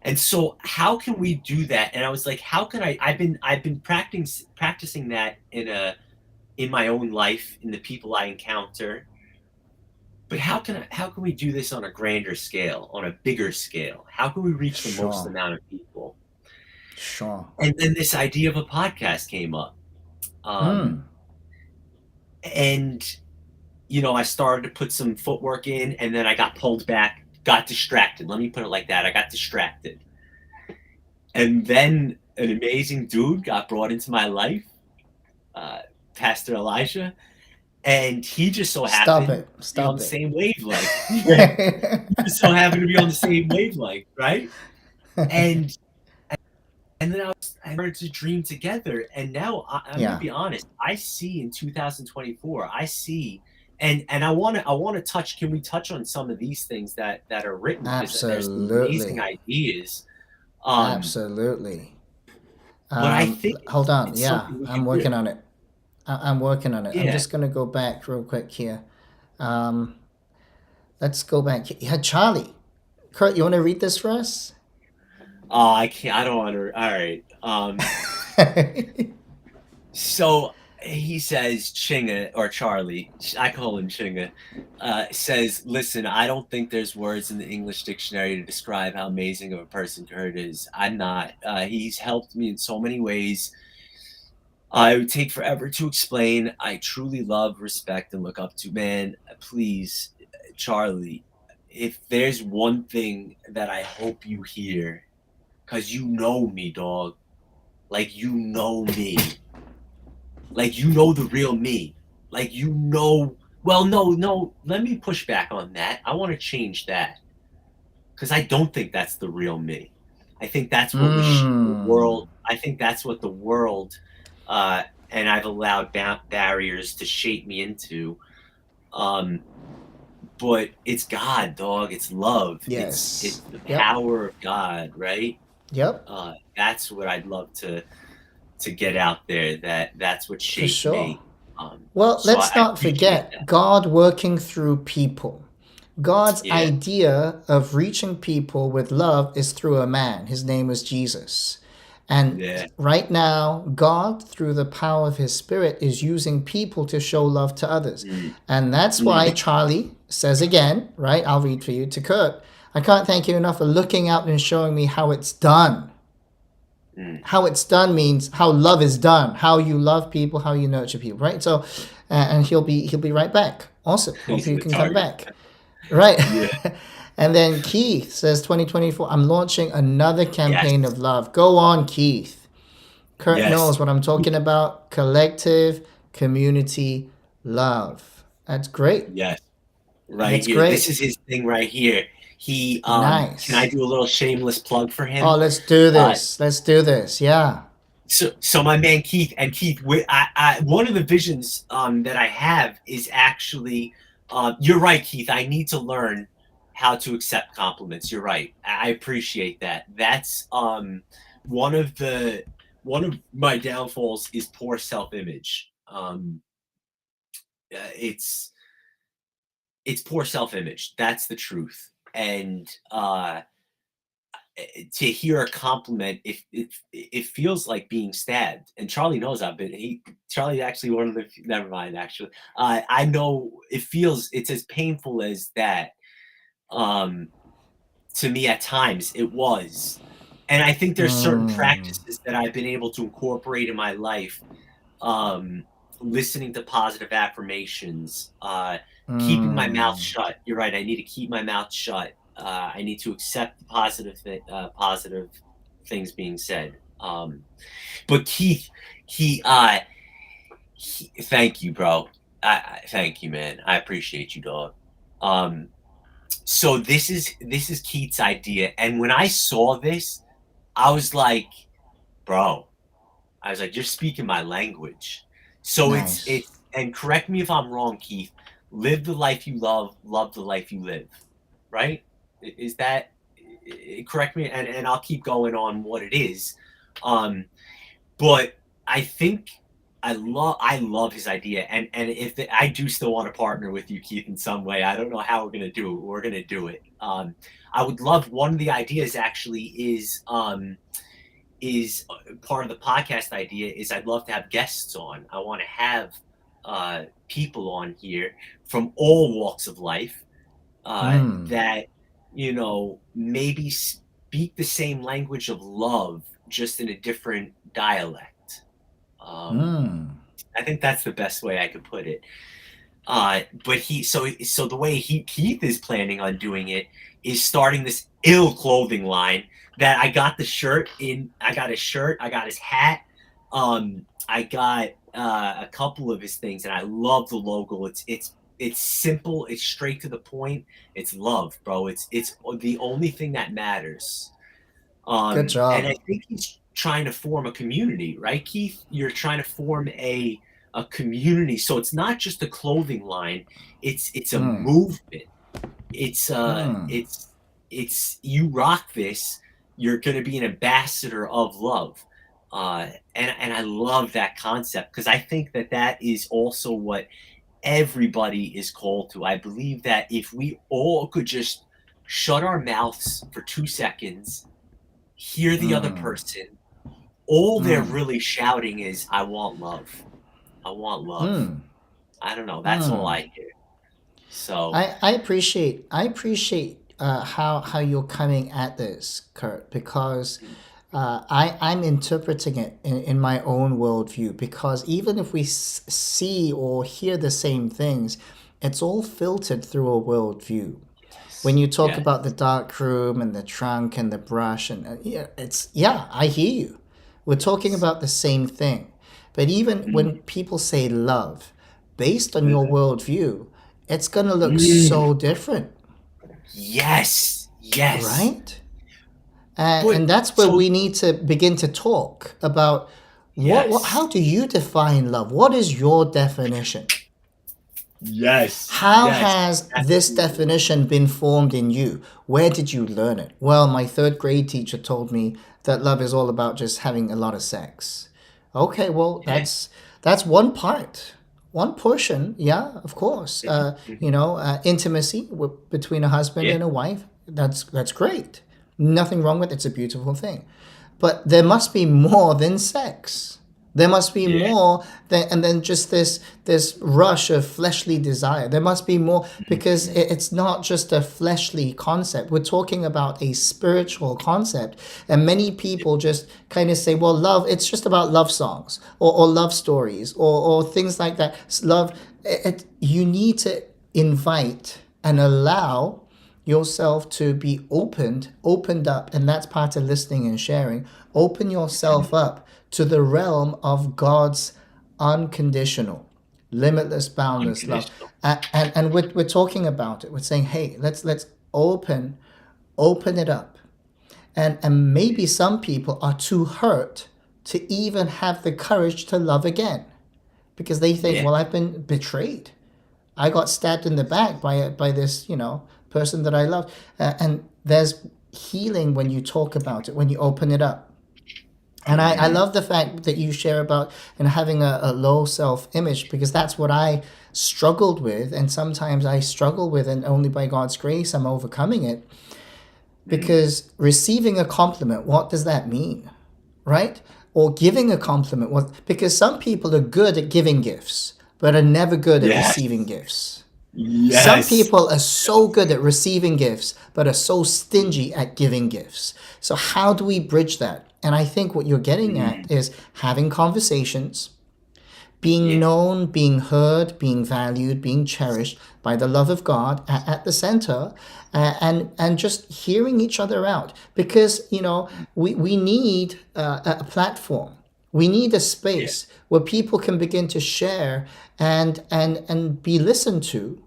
And so how can we do that? And I was like, how can I? I've been practicing that in my own life, in the people I encounter. But how can we do this on a grander scale, on a bigger scale? How can we reach the most Sure. amount of people? Sure. And then this idea of a podcast came up. And I started to put some footwork in, and then I got pulled back, got distracted. Let me put it like that. I got distracted. And then an amazing dude got brought into my life, uh, Pastor Elisha, and he just so Stop happened it. to be on Stop the it. same wavelength. Yeah, he just so happened to be on the same wavelength, right? And then I started to dream together, and now I'm going to Yeah. be honest. I see in 2024. I see, and I want to touch. Can we touch on some of these things that are written because there's some amazing Absolutely. ideas. Um, Absolutely. but I think Hold on. it's Yeah, something we I'm can working do. on it. I'm working on it. I'm Yeah. just going to go back real quick here. Um, let's go back. Yeah, Charlie. Kurt, you want to read this for us? Oh, I can't. I don't want to. All right. So he says, Chinga, or Charlie, I call him Chinga, says, listen, I don't think there's words in the English dictionary to describe how amazing of a person Kurt is. I'm not. He's helped me in so many ways. I would take forever to explain. I truly love, respect, and look up to. Man, please, Charlie, if there's one thing that I hope you hear, because you know me, dog. Like, you know me. Like, you know the real me. Like, well, no, let me push back on that. I want to change that because I don't think that's the real me. I think that's what the Mmm. world, I think that's what the world, uh, and I've allowed barriers to shape me into. Um, but it's God, dog. It's love. It's Yes. the Yep. power of God, right? Yep. That's what I'd love to get out there. That's what For shaped sure. me. Well, So let's I not appreciate forget that. God working through people. God's Yeah, idea of reaching people with love is through a man. His name is Jesus. And yeah, right now, God, through the power of his spirit, is using people to show love to others. mm, And that's why mm, Charlie says again, right? I'll read for you to Kurt. I can't thank you enough for looking out and showing me how it's done. Mm. How it's done means how love is done, how you love people, how you nurture people, right? So, and he'll be right back. Awesome. Hope He's you the can come target. back. Right. Yeah. And then Keith says 2024, I'm launching another Yes. campaign of love. Go on, Keith. Kurt Yes. knows what I'm talking about. Collective community love. That's great. Yes. Right That's here. This great. is his thing right here. He can I Nice. do a little shameless plug for Oh, him? let's do Uh, this. Let's do this. Yeah. so my man Keith, and Keith, one of the visions that I have is actually, you're right, Keith. I need to learn how to accept compliments. You're right. I appreciate that. That's one of the one of my downfalls is poor self image. It's poor self image. That's the truth. And to hear a compliment, if it feels like being stabbed. And Charlie knows I've been. Charlie actually one of the. Never mind. Actually, I know it feels. It's as painful as that. Um, to me, at times, it was. And I think there's certain Mm, practices that I've been able to incorporate in my life. Um, Listening to positive affirmations, keeping my mouth mm. shut. You're right. I need to keep my mouth shut. I need to accept the positive things being said. But Keith, he, thank you, bro. Thank you, man. I appreciate you, dog. Um, so this is Keith's idea, and when I saw this, I was like, bro, I was like, you're speaking my language. So Nice. and correct me if I'm wrong, Keith. Live the life you love the life you live. Right? Is that correct me? And I'll keep going on what it is. Um, but I think I love his idea, and if I do still want to partner with you, Keith, in some way. I don't know how we're gonna do it. We're gonna do it. I would love one of the ideas actually is part of the podcast idea is I'd love to have guests on. I want to have people on here from all walks of life Mm, that maybe speak the same language of love, just in a different dialect. Um, mm. I think that's the best way I could put it. But so the way Keith is planning on doing it is starting this ill clothing line that I got the shirt in. I got his shirt. I got his hat. I got a couple of his things, and I love the logo. It's simple. It's straight to the point. It's love, bro. It's the only thing that matters. Good And I job. think he's trying to form a community, right, Keith? You're trying to form a community, so it's not just a clothing line. It's a Mm, movement. It's mm. you rock this. You're going to be an ambassador of love, and I love that concept because I think that is also what everybody is called to. I believe that if we all could just shut our mouths for 2 seconds, hear the other Mm, person, all they're mm, really shouting is, I want love. I want love. mm, I don't know. That's all mm. I hear. So, I appreciate how you're coming at this, Kurt, because I'm interpreting it in my own worldview. Because even if we see or hear the same things, it's all filtered through a worldview. When yes, you talk yes, about the dark room and the trunk and the brush and yeah, yeah, I hear you. We're talking yes. about the same thing. But even Mm, when people say love, based on your mhm, worldview, it's gonna look mm. so different, Yes, yes. right? But And that's where so, we need to begin to talk about yes, how do you define love? What is your definition? yes, How yes, has this absolutely. definition been formed in you? Where did you learn it? Well, my third grade teacher told me that love is all about just having a lot of sex. Okay, well, Yeah. that's one part, one portion. Yeah, of course. Mhm, mhm. Intimacy between a husband Yeah. and a wife. That's great. Nothing wrong with it. It's a beautiful thing. But there must be more than sex, There must be Yeah. more than just this rush of fleshly desire. There must be more, because Mhm. it's not just a fleshly concept. We're talking about a spiritual concept. And many people just kind of say, well, love, it's just about love songs or love stories or things like that. Love, you need to invite and allow yourself to be opened up, and that's part of listening and sharing. Open yourself up to the realm of God's unconditional, limitless, boundless love. Unconditional. And we're talking about it. We're saying, hey, let's open open it up. And maybe some people are too hurt to even have the courage to love again, because they think, Yeah. well, I've been betrayed. I got stabbed in the back by this, person that I love. And there's healing when you talk about it, when you open it up. And I Hmm. love the fact that you share about and having a low self-image, because that's what I struggled with, and sometimes I struggle with, and only by God's grace I'm overcoming it. Mm. Because receiving a compliment, what does that mean? Right? Or giving a compliment, because some people are good at giving gifts but are never good at Yes. receiving gifts. Some Yes. people are so good at receiving gifts, but are so stingy at giving gifts. So, how do we bridge that? And I think what you're getting Mm. at is having conversations, being Yeah. known, being heard, being valued, being cherished by the love of God at the center, and just hearing each other out. Because, we need a platform. We need a Yeah. space where people can begin to share and be listened to,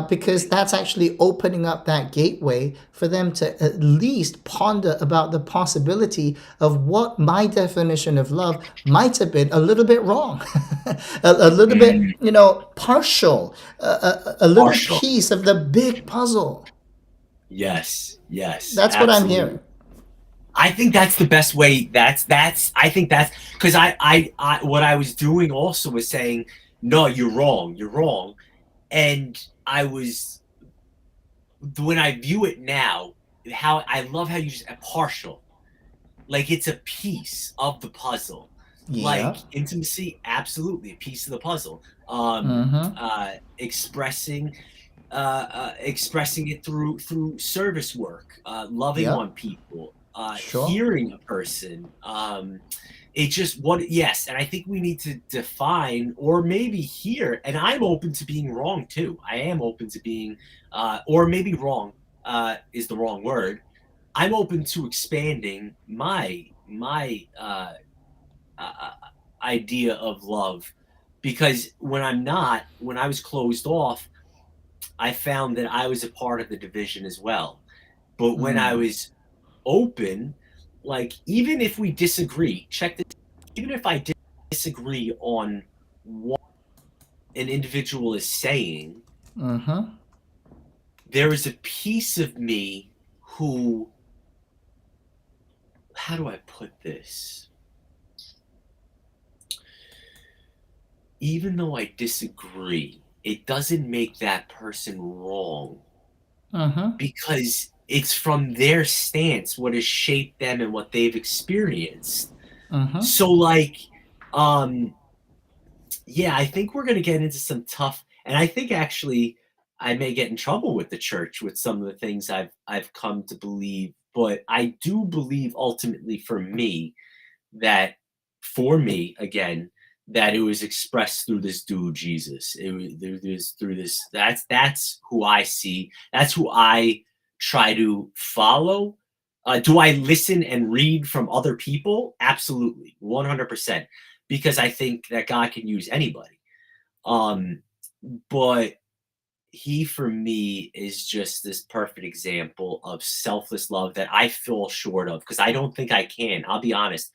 because that's actually opening up that gateway for them to at least ponder about the possibility of what my definition of love might have been a little bit wrong, a little bit, Mm. partial, a little Partial. piece of the big puzzle. Yes. Yes. That's what I'm Absolutely. hearing. I think that's the best way. I think that's because what I was doing also was saying, no, you're wrong. You're wrong. And I was, when I view it now, how I love how you just partial, like it's a piece of the puzzle. Like Yeah. intimacy, absolutely a piece of the puzzle. Mm-hmm. Expressing expressing it through service work, loving Yeah. on people, Sure. hearing a person. It just what yes, and I think we need to define or maybe hear. And I'm open to being wrong too. I am open to being, or maybe wrong is the wrong word. I'm open to expanding my uh, idea of love, because when I was closed off, I found that I was a part of the division as well. But when I was open, like even if we disagree, check this, even if I disagree on what an individual is saying, Mm-hmm. there is a piece of me who, how do I put this? Even though I disagree, it doesn't make that person wrong, Mm-hmm. because it's from their stance, what has shaped them and what they've experienced. Mm-hmm. So like, um, yeah, I think we're gonna get into some tough, and I think actually I may get in trouble with the church with some of the things I've come to believe, but I do believe ultimately that for me again, that it was expressed through this dude Jesus. It was through this. That's who I see. That's who I try to follow. Do I listen and read from other people? Absolutely, 100%, because I think that God can use anybody. Um, but he for me is just this perfect example of selfless love that I fall short of, because I don't think I can. I'll be honest.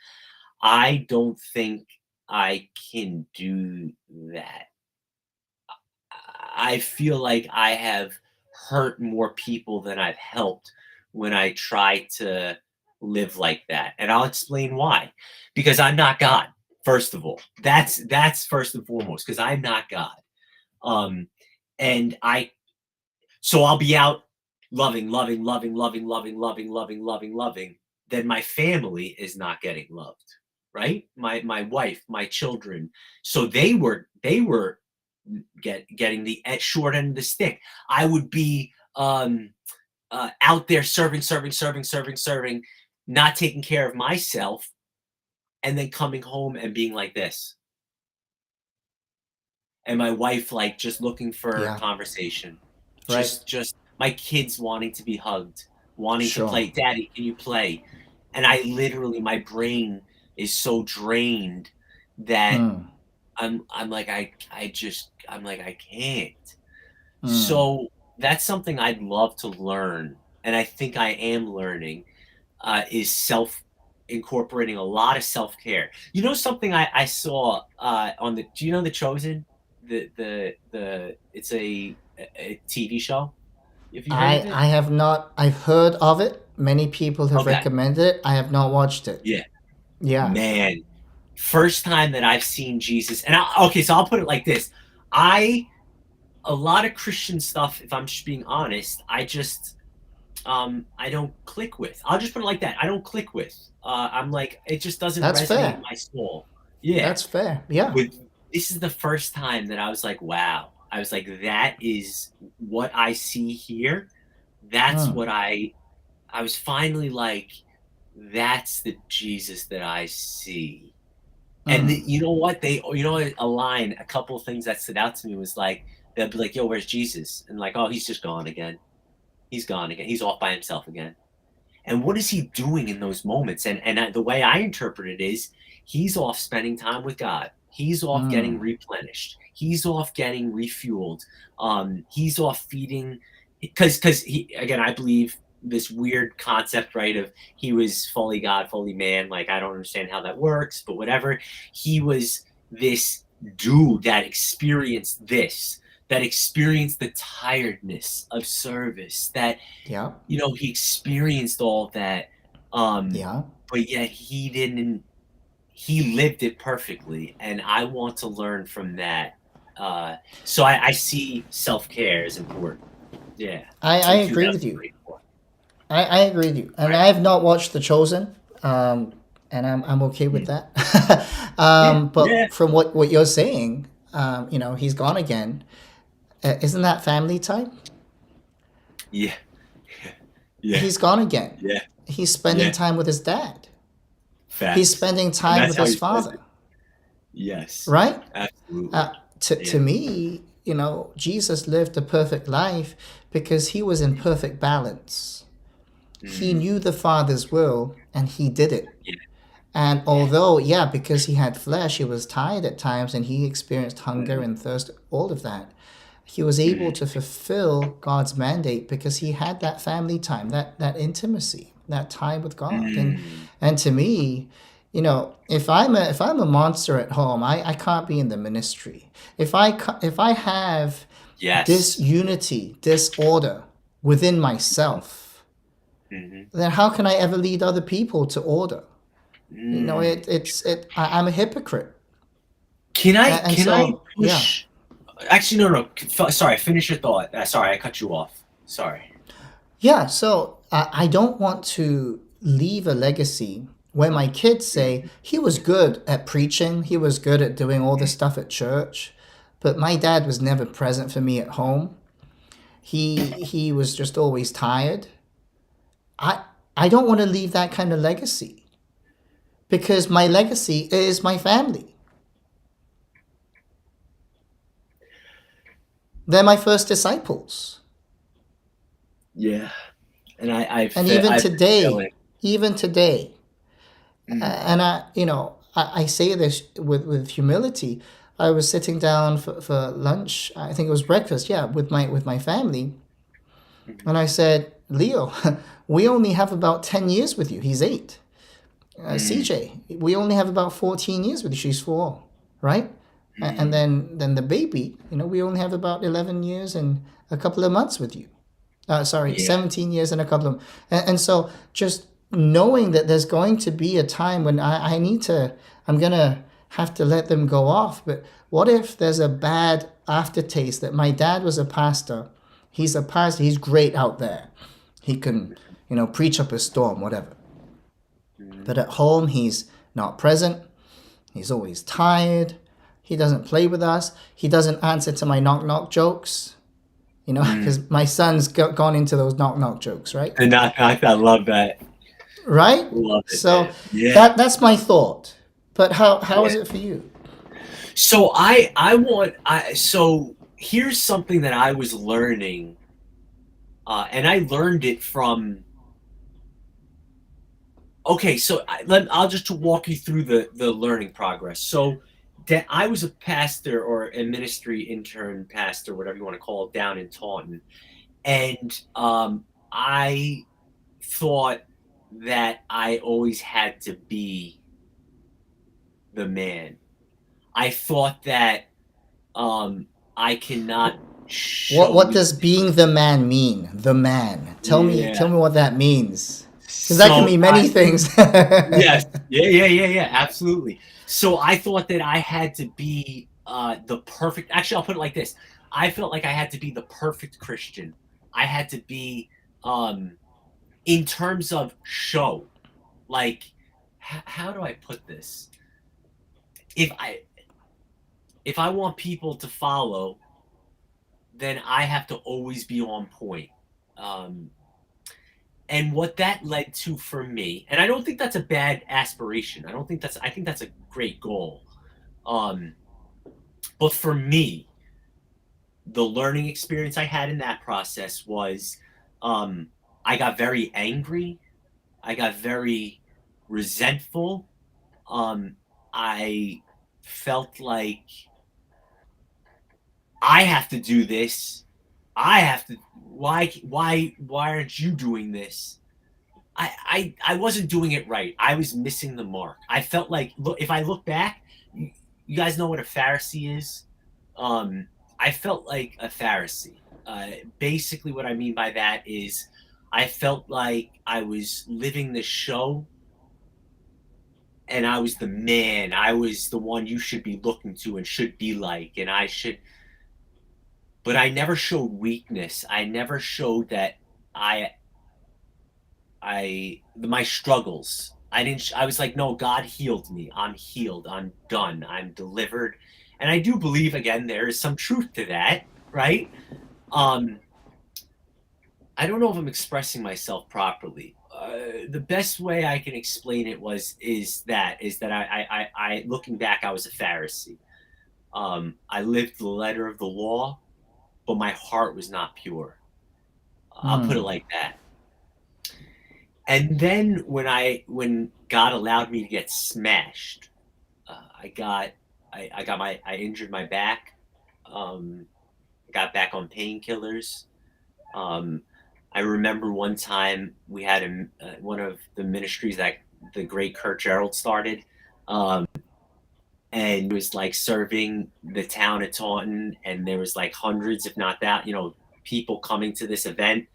I don't think I can do that. I feel like I have hurt more people than I've helped when I try to live like that. And I'll explain why. Because I'm not God, first of all. That's first and foremost, because I'm not God. Um and I so I'll be out loving, loving, loving, loving, loving, loving, loving, loving, loving. Then my family is not getting loved. right? My wife, my children. So they were getting the short end of the stick. I would be out there serving, not taking care of myself, and then coming home and being like this. And my wife like just looking for a Yeah. conversation. Right. Just my kids wanting to be hugged, wanting to Sure. play. Daddy, can you play? And I literally my brain is so drained that Mm. I'm like I'm like I can't. Mm. So that's something I'd love to learn, and I think I am learning, is incorporating a lot of self care. You know something I saw on the do you know The Chosen? The it's a TV show. Have you heard of it? I have not. I've heard of it. Many people have Okay, recommended it. I have not watched it. yeah, Yeah. man. First time that I've seen Jesus, and okay, so I'll put it like this: I a lot of Christian stuff. If I'm just being honest, I don't click with. I'll just put it like that. I don't click with. I'm like, it just doesn't That's resonate in fair. my soul. Yeah. That's fair. Yeah. With this is the first time that I was like, wow. I was like, that is what I see here. That's Mm. what I was finally like, that's the Jesus that I see. And Mm. you know what? You know, a line, a couple of things that stood out to me was like, they'll be like, yo, where's Jesus? And like, oh, he's just gone again. He's gone again. He's off by himself again. And what is he doing in those moments? And the way I interpret it is he's off spending time with God. He's off getting Mm. replenished. He's off getting refueled. He's off feeding because he again I believe this weird concept, right, of he was fully God, fully man. Like I don't understand how that works, but whatever. He was this dude that experienced this, that experienced the tiredness of service, that Yeah. he experienced all of that, um, Yeah. but yet he lived it perfectly, and I want to learn from that. So I see self-care as important. Yeah, I in agree with you. 2024. I agree with you. And I Right. have not watched The Chosen. And I'm okay with Mm. that. Yeah, yeah, But from what you're saying, he's gone again. Isn't that family time? yeah, yeah, He's gone again. yeah, He's spending yeah. time with his dad. He's Facts. spending And time that's with how his he says father, it. Yes, right? absolutely. To Yeah. me, Jesus lived a perfect life because he was in perfect balance. He Mm, knew the Father's will and he did it. yeah, And yeah. although, yeah, because he had flesh, he was tired at times and he experienced hunger Mm, and thirst, all of that. He was able mm, to fulfill God's mandate because he had that family time, that intimacy, that time with God. mm. And to me, if I'm a monster at home, I can't be in the ministry. If I have Yes. disunity, disorder within myself, Mhm. then how can I ever lead other people to order? Mm. I'm a hypocrite. Can I And can I so, yeah. push actually, no, no, sorry, finish your thought. Sorry, I cut you off. Sorry. Yeah, so I don't want to leave a legacy where my kids say Mhm, he was good at preaching, he was good at doing all the mm, stuff at church, but my dad was never present for me at home. He was just always tired. I I don't want to leave that kind of legacy because my legacy is my family. They're my first disciples. yeah, and And even I've been today, feeling even today, mm, and I say this with humility. I was sitting down for lunch. I think it was breakfast. Yeah, with my family, mhm, and I said, Leo, we only have about 10 years with you. He's 8. mm, CJ, we only have about 14 years with you. She's 4, right? And mm, then the baby, we only have about 11 years and a couple of months with you. Sorry, yeah, 17 years and a couple of, and so just knowing that there's going to be a time when I'm going to have to let them go off. But what if there's a bad aftertaste that my dad was a pastor? He's a pastor. He's great out there. He can, preach up a storm, whatever. But mm, at home, he's not present. He's always tired. He doesn't play with us. He doesn't answer to my knock knock jokes. You know, Mm. because my son's gone into those knock knock jokes, right? And I love that. Right. Love it, So man. Yeah. that's my thought. But how Yeah. is it for you? So so here's something that I was learning, and I learned it from. Okay, so I'll just walk you through the learning progress. So that I was a pastor or a ministry intern pastor, whatever you want to call it, down in Taunton, and I thought that I always had to be the man. I thought that um, I cannot show What does weakness. being the man mean? The man. Yeah. Tell me what that means. Because that can So mean I many things. yes, yeah, absolutely. So I thought that I had to be the perfect. Actually, I'll put it like this: I felt like I had to be the perfect Christian. I had to be, um, in terms of show. Like, how do I put this? If I if I want people to follow, then I have to always be on point. Um, and what that led to for me, and I don't think that's a bad aspiration. I think that's a great goal. Um, but for me, the learning experience I had in that process was um, I got very angry. I got very resentful. Um, I felt like I have to do this. I have to. Why aren't you doing this? I wasn't doing it right. I was missing the mark. I felt like, look, if I look back, you guys know what a Pharisee is. Um, I felt like a Pharisee. Basically, what I mean by that is, I felt like I was living the show, and I was the man. I was the one you should be looking to and should be like, and I should. But I never showed weakness. I never showed that I my struggles. I didn't. I was like, no, God healed me. I'm healed. I'm done. I'm delivered. And I do believe again there is some truth to that, right? Um, I don't know if I'm expressing myself properly. The best way I can explain it is that I looking back, I was a Pharisee. I lived the letter of the law, but my heart was not pure. I'll put it Hmm. like that. And then when God allowed me to get smashed, I got I injured my back. Um, got back on painkillers. Um, I remember one time we had one of the ministries that the great Kurt started, um, and it was like serving the town of Taunton, and there was like hundreds, if not that, people coming to this event,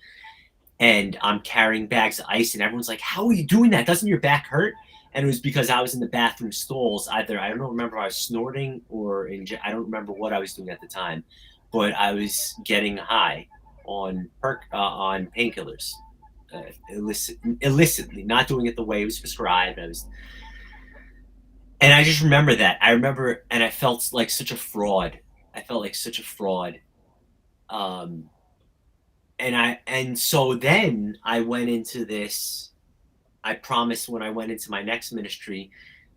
and I'm carrying bags of ice, and everyone's like, "How are you doing that? Doesn't your back hurt?" And it was because I was in the bathroom stalls. Either I don't remember if I was snorting or I don't remember what I was doing at the time, but I was getting high on painkillers, illicitly, not doing it the way it was prescribed. And I just remember that. I remember, and I felt like such a fraud. I felt like such a fraud. Um, and so then I went into this. I promised when I went into my next ministry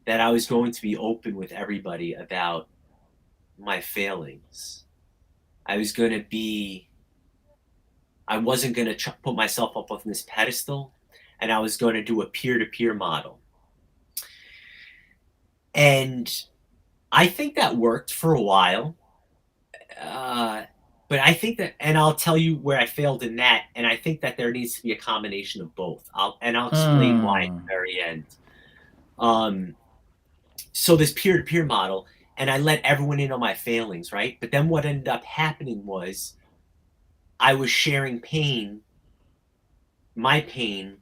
that I was going to be open with everybody about my failings. I was going to be. I wasn't going to put myself up on this pedestal, and I was going to do a peer-to-peer model. And I think that worked for a while. Uh, but I think that, and I'll tell you where I failed in that, and I think that there needs to be a combination of both. I'll explain why at Hmm. the very end. Um, so this peer-to-peer model, and I let everyone in on my failings, right? But then what ended up happening was I was sharing my pain,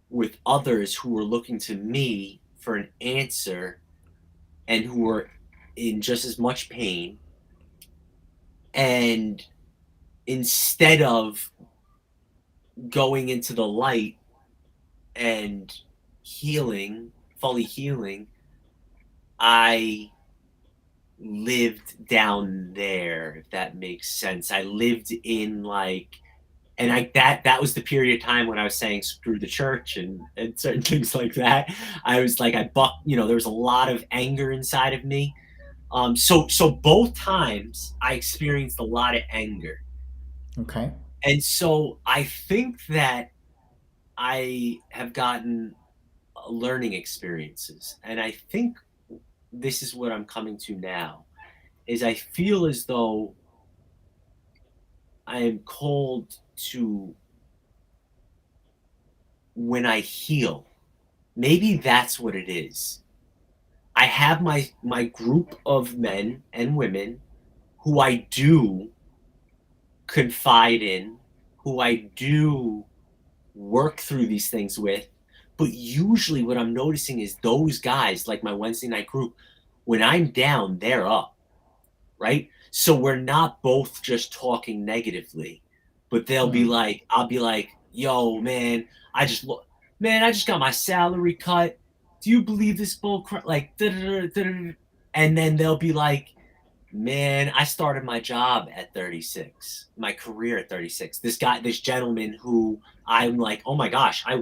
with others who were looking to me for an answer and who were in just as much pain. And instead of going into the light and healing, fully healing, I lived down there, if that makes sense. I lived in like, and that was the period of time when I was saying screw the church and certain things like that. I was like, I bucked, there was a lot of anger inside of me. So both times I experienced a lot of anger. Okay. And so I think that I have gotten learning experiences. And I think this is what I'm coming to now is I feel as though I am called to when I heal. Maybe that's what it is. I have my group of men and women who I do confide in, who I do work through these things with. But usually what I'm noticing is those guys, like my Wednesday night group, when I'm down, they're up, right? So we're not both just talking negatively, but they'll be Mm. like, I'll be like, yo, man, I just got my salary cut. Do you believe this bull crap? Like, da-da-da-da-da. And then they'll be like, man, I started my job at 36, my career at 36. This gentleman who I'm like, oh my gosh, I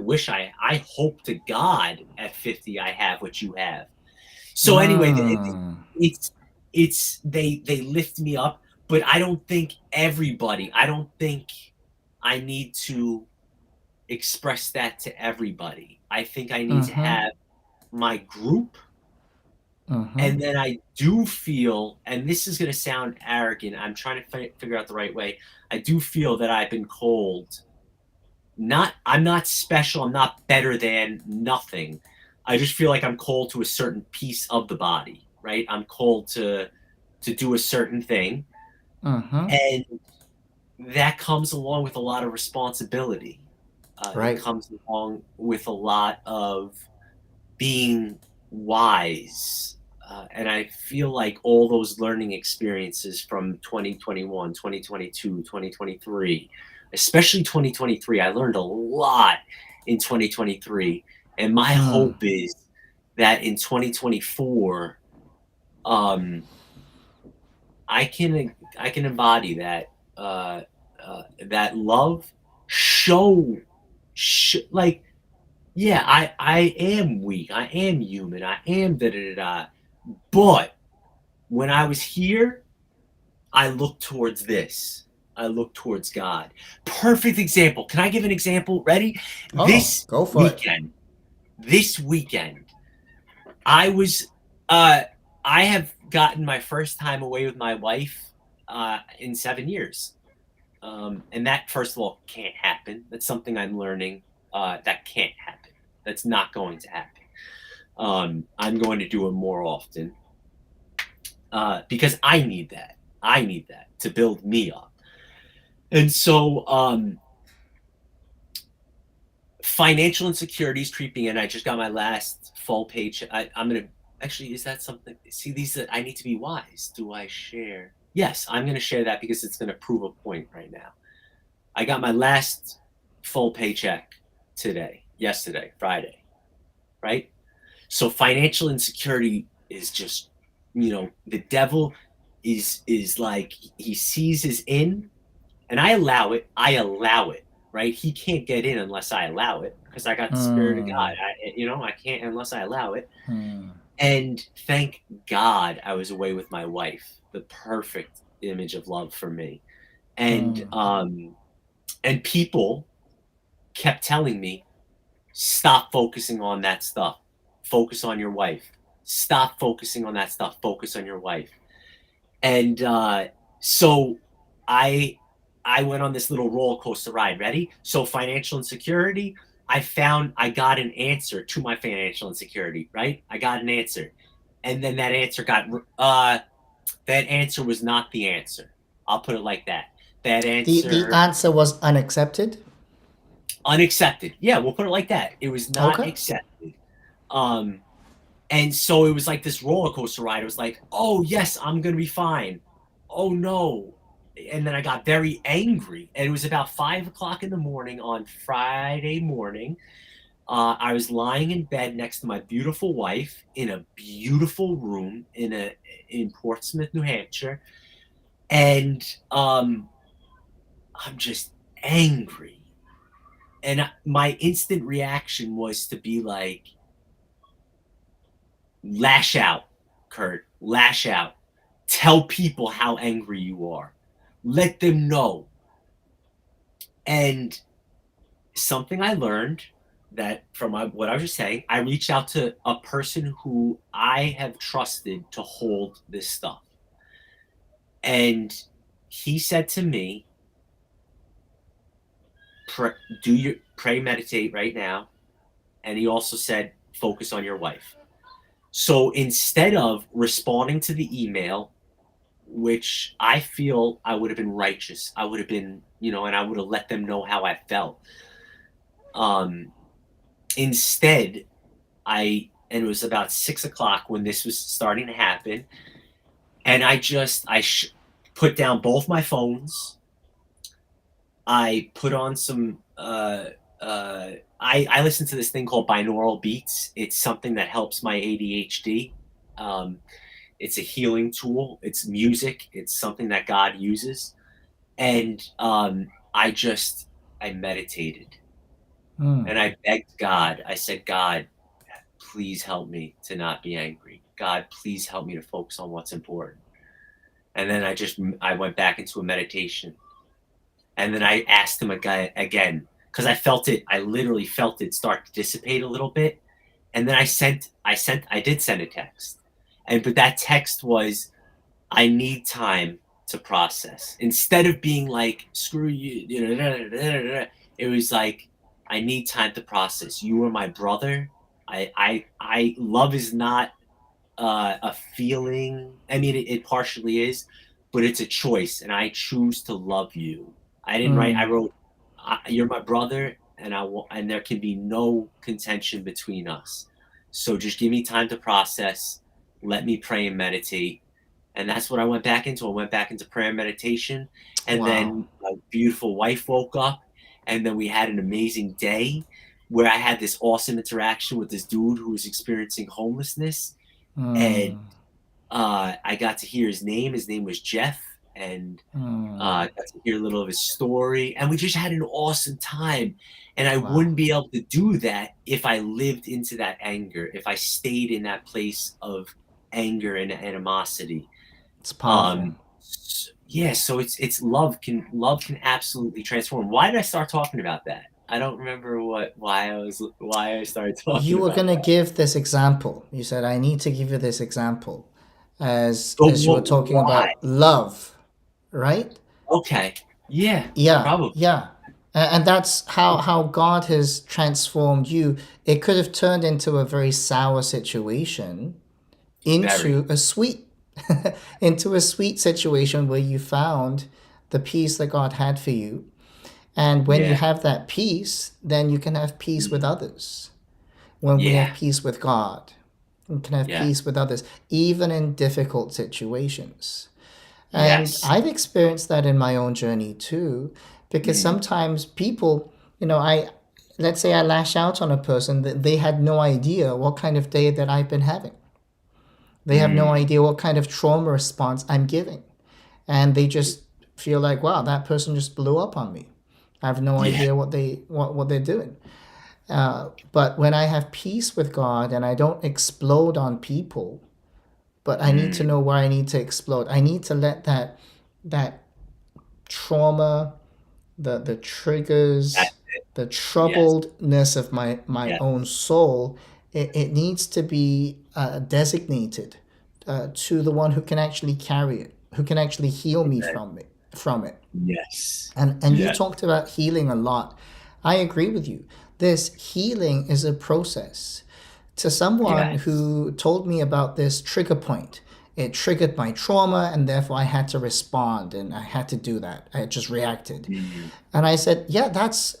hope to God at 50 I have what you have. So anyway, Mm. it's they lift me up, but I don't think I need to express that to everybody. I think I need to Mm-hmm. have my group. Mm-hmm. And then I do feel, and this is going to sound arrogant, I'm trying to figure out the right way. I do feel that I've been called, I'm not special, I'm not better than nothing. I just feel like I'm called to a certain piece of the body, right? I'm called to do a certain thing. Mm-hmm. And that comes along with a lot of responsibility. It Right. comes along with a lot of being wise. And I feel like all those learning experiences from 2021, 2022, 2023, especially 2023, I learned a lot in 2023. And my Mm. hope is that in 2024, um, I can embody that love, show, like yeah, I am weak. I am human. I am da da da da. But when I was here, I looked towards this. I looked towards God. Perfect example. Can I give an example? Ready? Oh, This go for it. weekend, this weekend, I was uh I have gotten my first time away with my wife in 7 years. And that, first of all, can't happen. That's something I'm learning. That can't happen. That's not going to happen. I'm going to do it more often because I need that. I need that to build me up. And so, financial insecurities creeping in. I just got my last full page. I'm gonna actually. Is that something? See, these that I need to be wise. Do I share? Yes, I'm gonna share that because it's gonna prove a point right now. I got my last full paycheck yesterday, Friday, right? So financial insecurity is just, the devil is like he sees his in, and I allow it. I allow it, right? He can't get in unless I allow it because I got the spirit of God. Mm. I can't unless I allow it. Mm. And thank God I was away with my wife, the perfect image of love for me. And Mm. and people kept telling me, stop focusing on that stuff. Focus on your wife. Stop focusing on that stuff. Focus on your wife. And so I I went on this little roller coaster ride. Ready? So financial insecurity. I got an answer to my financial insecurity. Right? I got an answer, and then that answer was not the answer. I'll put it like that. That The answer answer was unaccepted. unaccepted. Yeah, we'll put it like that. It was not Okay. accepted. Um, And so it was like this roller coaster ride. It was like, oh, yes, I'm going to be fine. Oh, no. And then I got very angry. And it was about 5 o'clock in the morning on Friday morning. I was lying in bed next to my beautiful wife in a beautiful room in Portsmouth, New Hampshire, and I'm just angry. And my instant reaction was to be like, lash out, Kurt, lash out. Tell people how angry you are. Let them know. And something I learned that from what I was just saying, I reached out to a person who I have trusted to hold this stuff. And he said to me, pray, meditate right now. And he also said, focus on your wife. So instead of responding to the email, which I feel I would have been righteous, I would have been, and I would have let them know how I felt. Instead, and it was about 6 o'clock when this was starting to happen, and I put down both my phones. I put on some. I listen to this thing called binaural beats. It's something that helps my ADHD. It's a healing tool. It's music. It's something that God uses, and I meditated. And I begged God. I said, God, please help me to not be angry. God, please help me to focus on what's important. And then I went back into a meditation. And then I asked him again, because I literally felt it start to dissipate a little bit. And then I did send a text. But that text was, I need time to process. Instead of being like, screw you, it was like, I need time to process. You are my brother. I love is not a feeling. I mean, it partially is, but it's a choice, and I choose to love you. I didn't write. I wrote, "You're my brother, and there can be no contention between us. So just give me time to process. Let me pray and meditate." And that's what I went back into. I went back into prayer and meditation, and then my beautiful wife woke up, and then we had an amazing day where I had this awesome interaction with this dude who was experiencing homelessness, and I got to hear his name. His name was Jeff, and I got to hear a little of his story, and we just had an awesome time. And I wouldn't be able to do that if I lived into that anger, if I stayed in that place of anger and animosity. It's powerful. Yeah, so it's love can absolutely transform. Why did I start talking about that? I don't remember why I started talking You were about going to that. give this example. You said, I need to give you this example But as you were talking why? about love, right? Okay. Yeah, Yeah, probably. yeah. And that's how God has transformed you. It could have turned into a very sour situation Very. into a sweet into a sweet situation where you found the peace that God had for you. And when you Yeah. have that peace, then you can have peace with others. When we have Yeah. peace with God, we can have Yeah. peace with others, even in difficult situations. And Yes. I've experienced that in my own journey too, because Mm. sometimes people, let's say I lash out on a person that they had no idea what kind of day that I've been having. They have no Mm. idea what kind of trauma response I'm giving. And they just feel like, wow, that person just blew up on me. I have no Yeah. idea what they're doing. But when I have peace with God and I don't explode on people, but I need to Mm. know where I need to explode. I need to let that trauma, the That's triggers, it. the Yes. troubledness of my Yes. own soul, it needs to be designated to the one who can actually carry it, who can actually heal me Amen. from it. Yes. And you Yes. talked about healing a lot. I agree with you. This healing is a process. To someone Yes. who told me about this trigger point, it triggered my trauma, and therefore I had to respond, and I had to do that. I just reacted. Mm. And I said, yeah, that's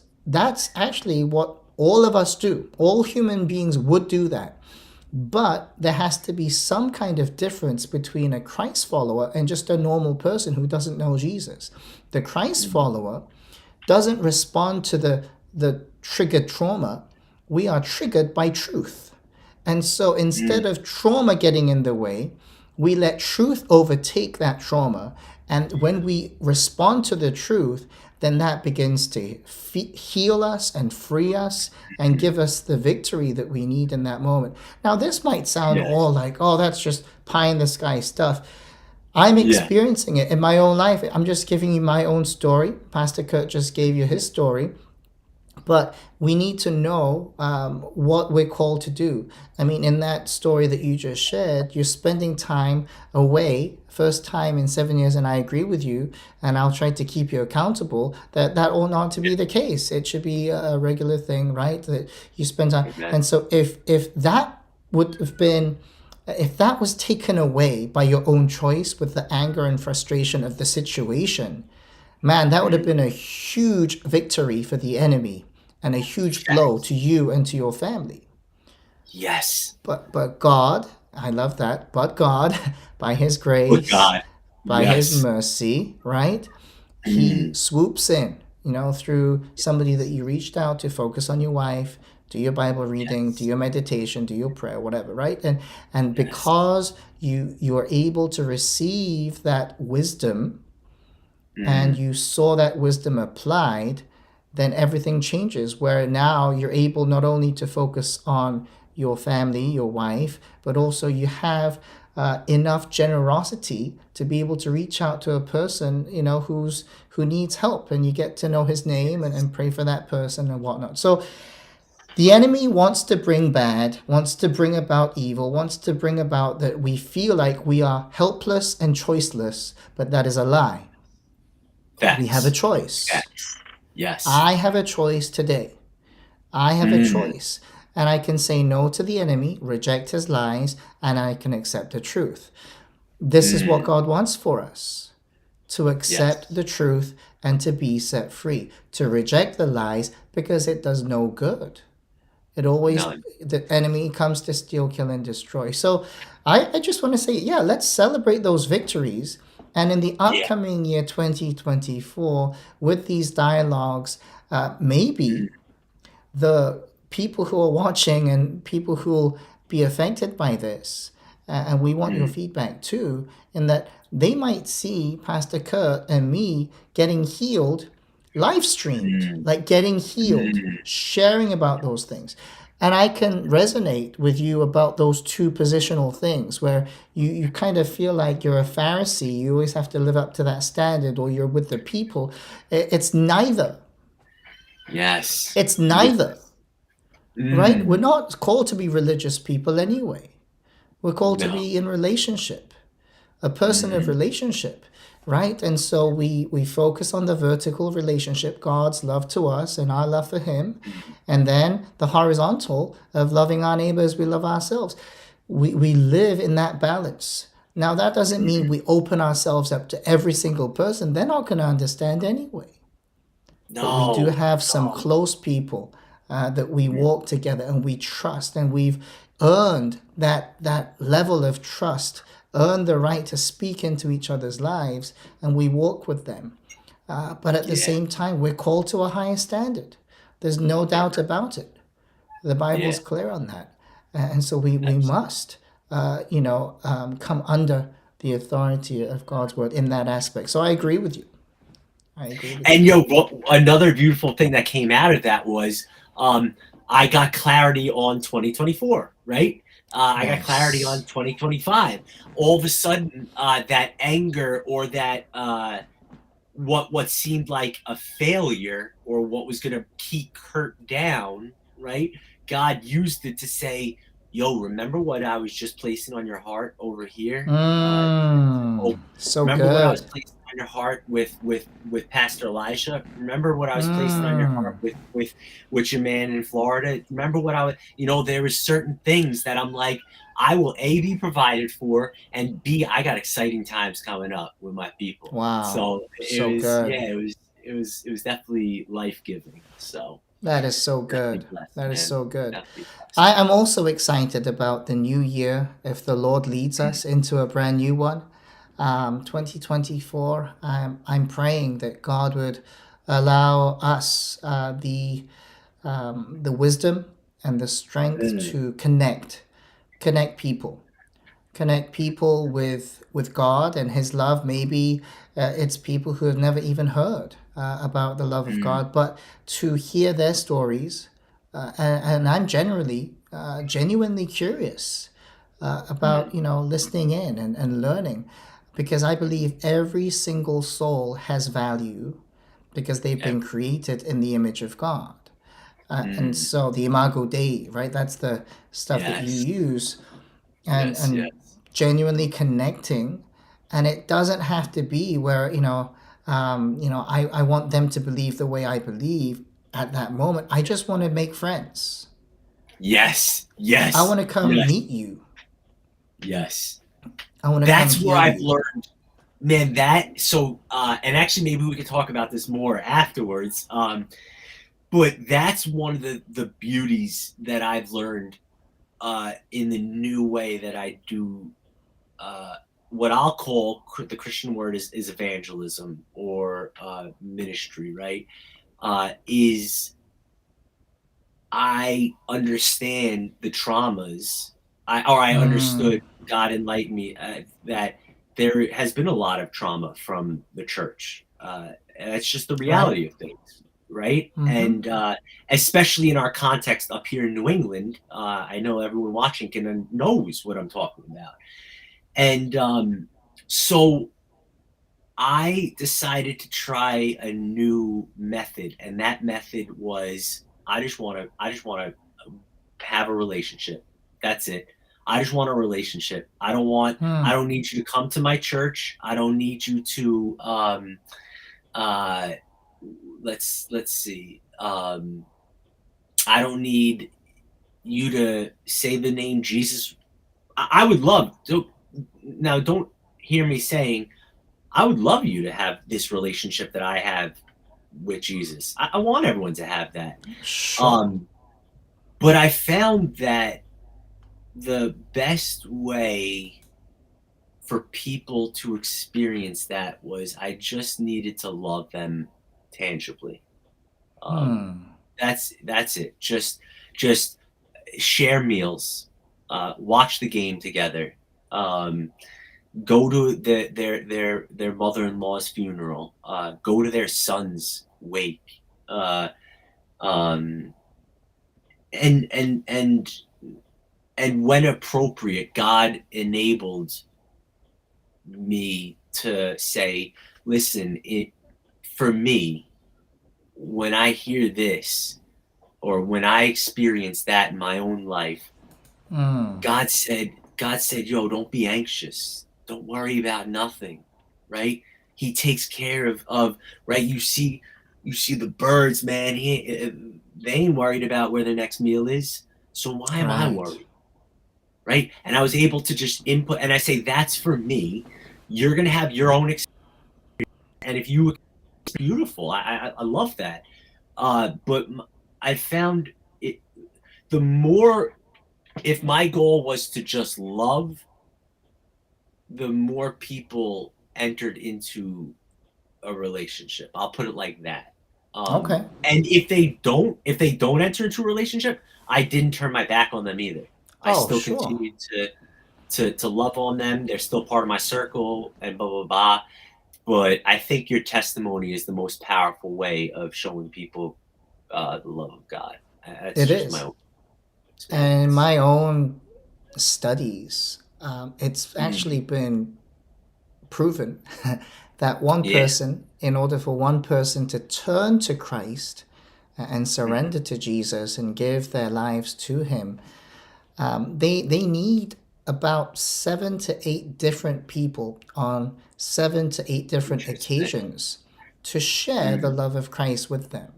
actually what all of us do. All human beings would do that. But there has to be some kind of difference between a Christ follower and just a normal person who doesn't know Jesus. The Christ Mm. follower doesn't respond to the triggered trauma we are triggered by truth. And so Mm. instead of trauma getting in the way, we let truth overtake that trauma. And when we respond to the truth, then that begins to heal us and free us and give us the victory that we need in that moment. Now, this might sound Yeah. all like, oh, that's just pie in the sky stuff. I'm Yeah. experiencing it in my own life. I'm just giving you my own story. Pastor Kurt just gave you his story. But we need to know what we're called to do. I mean, in that story that you just shared, you're spending time away, first time in 7 years, and I agree with you, and I'll try to keep you accountable that that ought not to be the case. It should be a regular thing, right? That you spend time. Amen. And so if that would have been if that was taken away by your own choice with the anger and frustration of the situation, man, that would have Mm. been a huge victory for the enemy and a huge blow Yes. to you and to your family. Yes. But God, I love that. But God, by His With grace, God. by His Yes. mercy, right? He Mm. swoops in, through somebody that you reached out to focus on your wife, do your Bible reading, do Yes. your meditation, do your prayer, whatever, right? And Yes. because you are able to receive that wisdom and Mm. you saw that wisdom applied, then everything changes. Where now you're able not only to focus on your family, your wife, but also you have enough generosity to be able to reach out to a person, who needs help, and you get to know his name and pray for that person and whatnot. So the enemy wants to bring bad, wants to bring about evil, wants to bring about that we feel like we are helpless and choiceless, but that is a lie. We have a Facts. choice. Facts. Yes. I have a choice today. I have a Mm. choice. And I can say no to the enemy, reject his lies, and I can accept the truth. This is what Mm. God wants for us, to accept Yes. the truth and to be set free, to reject the lies because it does no good. It always, None. the enemy comes to steal, kill, and destroy. So I just want to say, yeah, let's celebrate those victories. And in the Yeah. upcoming year 2024, with these dialogues, Mm. maybe the people who are watching and people who will be affected by this, and we want your Mm. feedback too, in that they might see Pastor Kurt and me getting healed, live streamed, Mm. like getting healed, Mm. sharing about those things. And I can resonate with you about those two positional things where you kind of feel like you're a Pharisee, you always have to live up to that standard, or you're with the people. It's neither. Yes. It's Yes. neither. Right? We're Mm. not called to be religious people anyway. We're called to No. be in relationship, a person of Mm. relationship, right? And so we focus on the vertical relationship, God's love to us and our love for Him, Mm. and then the horizontal of loving our neighbor as we love ourselves. We live in that balance. Now, that doesn't mean Mm. we open ourselves up to every single person. They're not going to understand anyway. But we do No. have some No. close people that we Mm. walk together and we trust, and we've earned that level of trust, earned the right to speak into each other's lives, and we walk with them. But at the Yeah. same time, we're called to a higher standard. There's no doubt Amen. about it. The Yeah. Bible's clear on that, and so we Absolutely. must, come under the authority of God's word in that aspect. So I agree with you. I agree with you. And another beautiful thing that came out of that was I got clarity on 2024, right? I got clarity on Yes. 2025. All of a sudden, that anger or that what seemed like a failure or what was going to keep Kurt down, right? God used it to say, "Yo, remember what I was just placing on your heart over here? So Remember what I was good. placing on your heart with Pastor Elisha? Remember what I was placing on your heart Mm. with your man in Florida? Remember what I was, there was certain things that I'm like, I will A, be provided for, and B, I got exciting times coming up with my people. Wow. So So it was, good. yeah, it was definitely life giving. So That is so definitely good. blessed, That is man. so good. Definitely blessed. I am also excited about the new year if the Lord leads us into a brand new one. 2024, I'm praying that God would allow us the wisdom and the strength Mm, to connect people, with God and His love. Maybe it's people who have never even heard about the love of mm, God, but to hear their stories, and I'm generally genuinely curious about mm. listening in and learning, because I believe every single soul has value because they've been Every, created in the image of God. And mm, so the imago Dei, right? That's the stuff that you yes, use, and yes, yes. genuinely connecting. And it doesn't have to be where I want them to believe the way I believe at that moment. I just want to make friends. Yes, I yes, want to come yes, meet you. yes. I want to come That's hear where I've you. learned, man. That so, and actually, maybe we could talk about this more afterwards. But that's one of the beauties that I've learned in the new way that I do uh, what I'll call the Christian word is evangelism or ministry, right? Is I understand the traumas, I Mm, understood. God enlightened me that there has been a lot of trauma from the church. And it's just the right. reality of things, right? Mm-hmm. And especially in our context up here in New England, I know everyone watching can knows what I'm talking about. And so I decided to try a new method, and that method was I just want to have a relationship. That's it. I just want a relationship. I Hmm. don't need you to come to my church. I don't need you to uh let's see. I don't need you to say the name Jesus. I would love to now don't hear me saying I would love you to have this relationship that I have with Jesus. I want everyone to have that. Sure. Um, but I found that the best way for people to experience that was I just needed to love them tangibly. Um, Hmm. that's it. Just share meals, watch the game together, um, go to their mother-in-law's funeral, go to their son's wake, uh, um, and and and and when appropriate, God enabled me to say, "Listen, it for me when I hear this or when I experience that in my own life, Hmm. God said, yo, don't be anxious. Don't worry about nothing, right? He takes care of right. You see the birds, man. They ain't worried about where their next meal is. So why am I Right. worried, right? And I was able to just input, and I say that's for me. You're gonna have your own experience, and if you it's beautiful, I love that. But I found it the more if my goal was to just love the more people entered into a relationship. I'll put it like that. Okay. And if they don't enter into a relationship, I didn't turn my back on them either. I Oh, still sure. continued to love on them. They're still part of my circle and blah blah blah. But I think your testimony is the most powerful way of showing people the love of God. That's It just my is. own And in experience. my own studies, it's actually Mm. been proven that one Yeah. person, in order for one person to turn to Christ and Mhm. surrender to Jesus and give their lives to Him, they need about 7 to 8 different people on 7 to 8 different Interesting. occasions to share the Mm. love of Christ with them.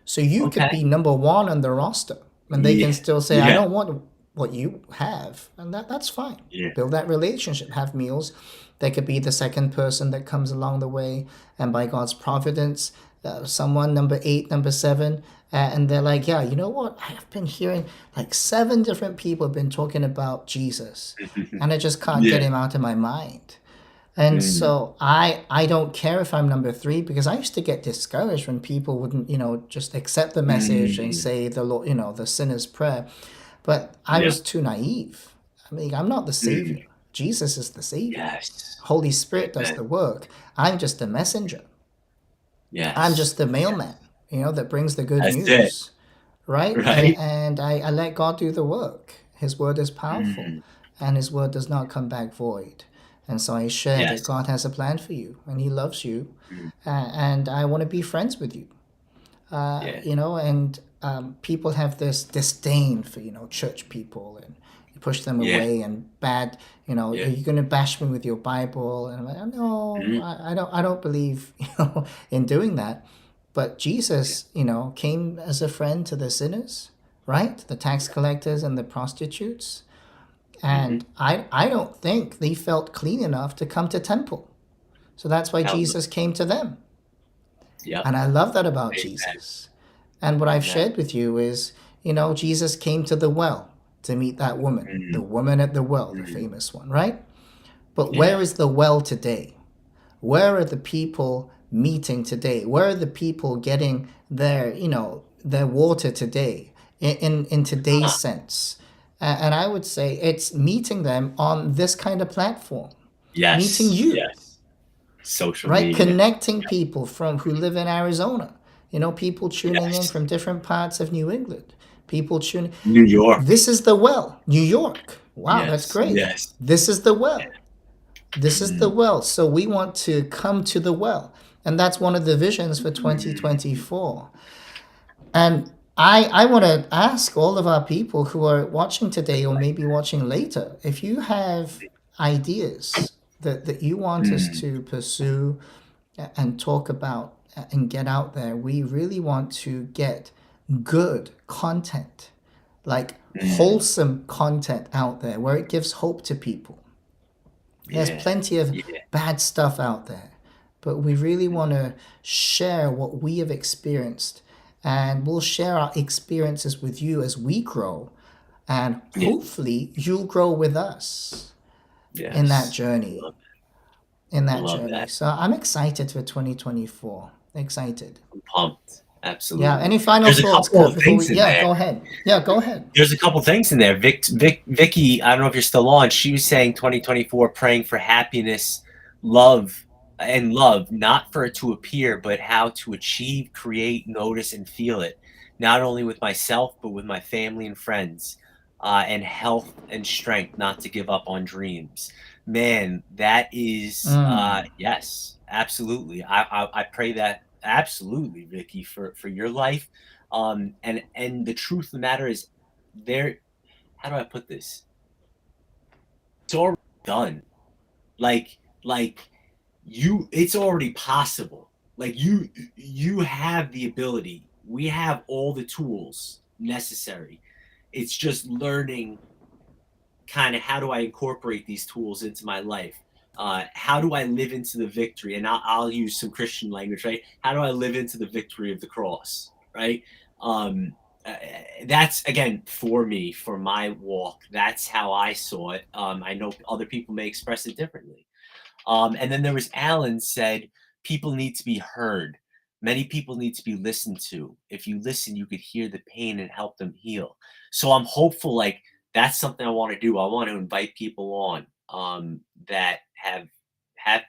So you could Okay. be number one on the roster, and they can Yeah. still say, "I Yeah. don't want what you have," and that's fine. Yeah. Build that relationship, have meals. They could be the second person that comes along the way, and by God's providence, someone number 8, number 7, and they're like, "Yeah, you know what? I have been hearing like 7 different people have been talking about Jesus, and I just can't get Yeah. him out of my mind." And Mm. so I don't care if I'm number three, because I used to get discouraged when people wouldn't, just accept the message and Mm. say the Lord, the sinner's prayer. But I Yeah. was too naive. I mean, I'm not the Mm. savior. Jesus is the savior. Yes. Holy Spirit does Amen. the work. I'm just a messenger. I'm Yes. just the mailman, Yes. that brings the good That's it. news, right? Right? And I let God do the work. His word is powerful, Mm. and His word does not come back void. And so I share that Yes. God has a plan for you, and He loves you, Mm. and I want to be friends with you. Yeah. And people have this disdain for church people, and you push them Yeah. away, and bad, are Yeah. you going to bash me with your Bible? And I'm like, no, Mm. I don't believe in doing that. But Yeah. Jesus, came as a friend to the sinners, right? The tax collectors and the prostitutes. Mm-hmm. And I don't think they felt clean enough to come to temple. So that's why Hell no. Jesus came to them. Yep. And I love that about Amen. Jesus. And what I've Amen. shared with you is, Jesus came to the well to meet that woman, the Mm. woman at the well, the Mm. famous one, right? But Yeah. where is the well today? Where are the people meeting today? Where are the people getting their water today in today's Huh. sense? And I would say it's meeting them on this kind of platform, meeting Yes. you, Yes. Social right? media. Connecting people from who live in Arizona. People tuning in Yes. from different parts of New England. People tuning. New York. This is the well, New York. Wow, that's Yes. great. Yes. This is the well. This is the Mm. well. So we want to come to the well. And that's one of the visions for Mm. 2024. And I want to ask all of our people who are watching today or maybe watching later, if you have ideas that you want us Mm. to pursue and talk about and get out there, we really want to get good content, like Mm. wholesome content out there where it gives hope to people. There's Yeah. plenty of Yeah. bad stuff out there, but we really want to share what we have experienced, and we'll share our experiences with you as we grow, and Yeah. hopefully you'll grow with us in that Yes. journey. In that Love journey. that. So I'm excited for 2024. Excited. I'm pumped. Yeah. Absolutely. Any final There's a thoughts, couple Kurt, of before we? things in Yeah, there. go ahead. Yeah, go ahead. There's a couple things in there. Vicky, I don't know if you're still on. She was saying 2024, praying for happiness, love, and love, not for it to appear, but how to achieve, create, notice, and feel it, not only with myself, but with my family and friends, and health and strength, not to give up on dreams. Man, that is, yes, absolutely. I pray that absolutely, Vicky, for your life. And the truth of the matter is, there, how do I put this? It's already done. Like it's already possible. Like you have the ability. We have all the tools necessary. It's just learning kind of how do I incorporate these tools into my life? How do I live into the victory? And I'll use some Christian language, right? How do I live into the victory of the cross, right? Um, uh, that's again for me, for my walk. That's how I saw it. I know other people may express it differently. And then there was Alan said, people need to be heard. Many people need to be listened to. If you listen, you could hear the pain and help them heal. So I'm hopeful, like that's something I want to do. I want to invite people on that have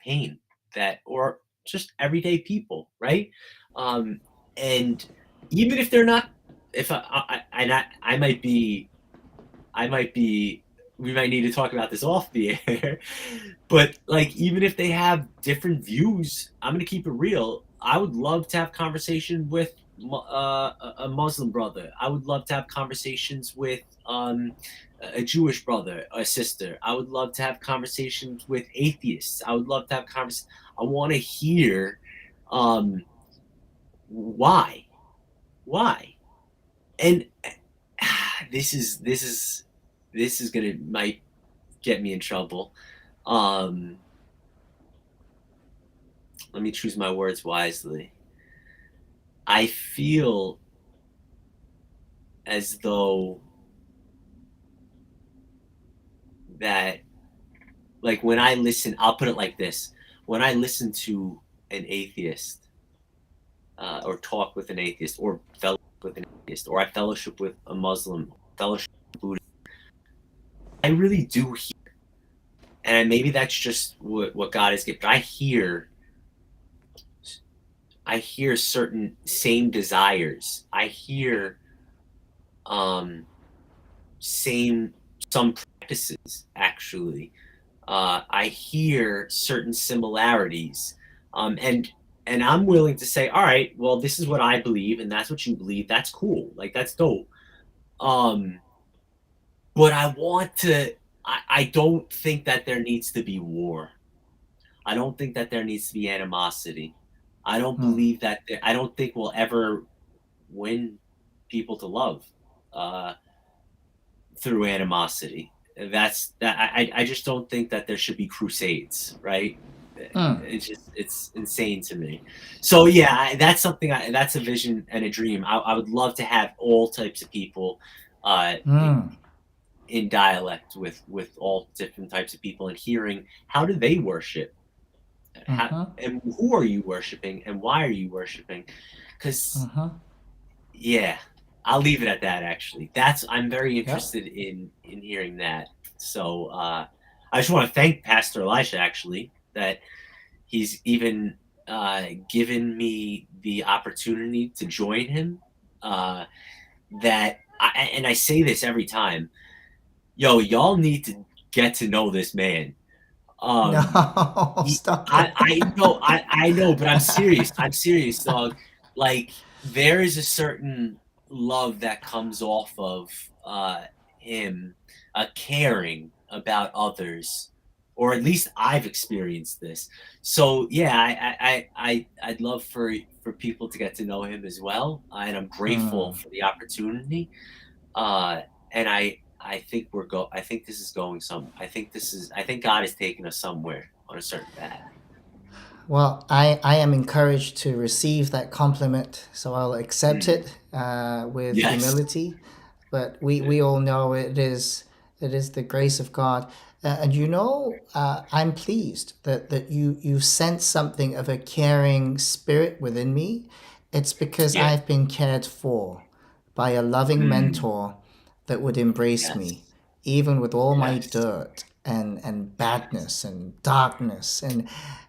pain, that or just everyday people, right? Um, and even if they're not, if I might be I might be we might need to talk about this off the air. But like even if they have different views, I'm gonna keep it real. I would love to have conversation with a Muslim brother. I would love to have conversations with a Jewish brother or sister. I would love to have conversations with atheists. I would love to have convers. I want to hear um, why, why, and this is gonna might get me in trouble. Um, Let me choose my words wisely. I feel as though that like when I listen, I'll put it like this: when I listen to an atheist, or talk with an atheist, or fellowship with an atheist, or I fellowship with a Muslim, fellowship with Buddhist, I really do hear, and maybe that's just what God has given. I hear certain same desires. I hear um same some practices actually. I hear certain similarities, and I'm willing to say, all right, well, this is what I believe, and that's what you believe. That's cool. Like that's dope. Um, but I want to. I don't think that there needs to be war. I don't think that there needs to be animosity. I don't Hmm. believe that. I don't think we'll ever win people to love. Uh, Through animosity. That's that. I just don't think that there should be crusades, right? Hmm. It's insane to me. So yeah, that's something. That's a vision and a dream. I would love to have all types of people, uh, Hmm. in dialect with all different types of people and hearing how do they worship, how Mm-hmm. and who are you worshiping and why are you worshiping? Because Mm-hmm. yeah, I'll leave it at that. Actually, that's I'm very Yep. interested in hearing that. So I just want to thank Pastor Elisha actually that he's even given me the opportunity to join him. Uh, and I say this every time, yo, y'all need to get to know this man. Um, No, stop it. I know, but I'm serious. I'm serious, dog. Like there is a certain love that comes off of him, caring about others, or at least I've experienced this. So yeah, I'd love for people to get to know him as well, and I'm grateful Hmm. for the opportunity. Uh, and I think we're go. I think this is going some. I think this is. I think God is taking us somewhere on a certain path. Well, I am encouraged to receive that compliment, so I'll accept Mm. it with Yes. humility. But we all know it is the grace of God, and I'm pleased that you sense something of a caring spirit within me. It's because Yeah. I've been cared for by a loving Mm. mentor that would embrace me, Yes. even with all my Yes. dirt and Yes. badness and darkness Yeah.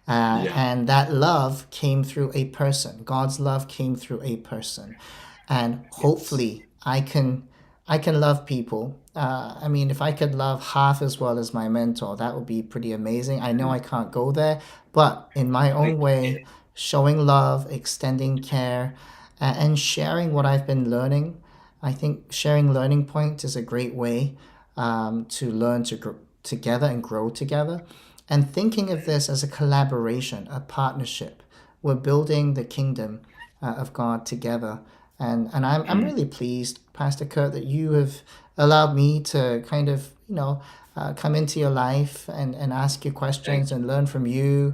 and that love came through a person. God's love came through a person, and Yes. hopefully I can love people. I mean, if I could love half as well as my mentor, that would be pretty amazing. I know Mm. I can't go there, but in my I own get way, it. showing love, extending care, and sharing what I've been learning. I think sharing learning points is a great way to learn to grow together and grow together. And thinking of this as a collaboration, a partnership. We're building the kingdom of God together. And I'm Mm. really pleased, Pastor Kurt, that you have allowed me to kind of, come into your life and ask you Thank questions you. and learn from you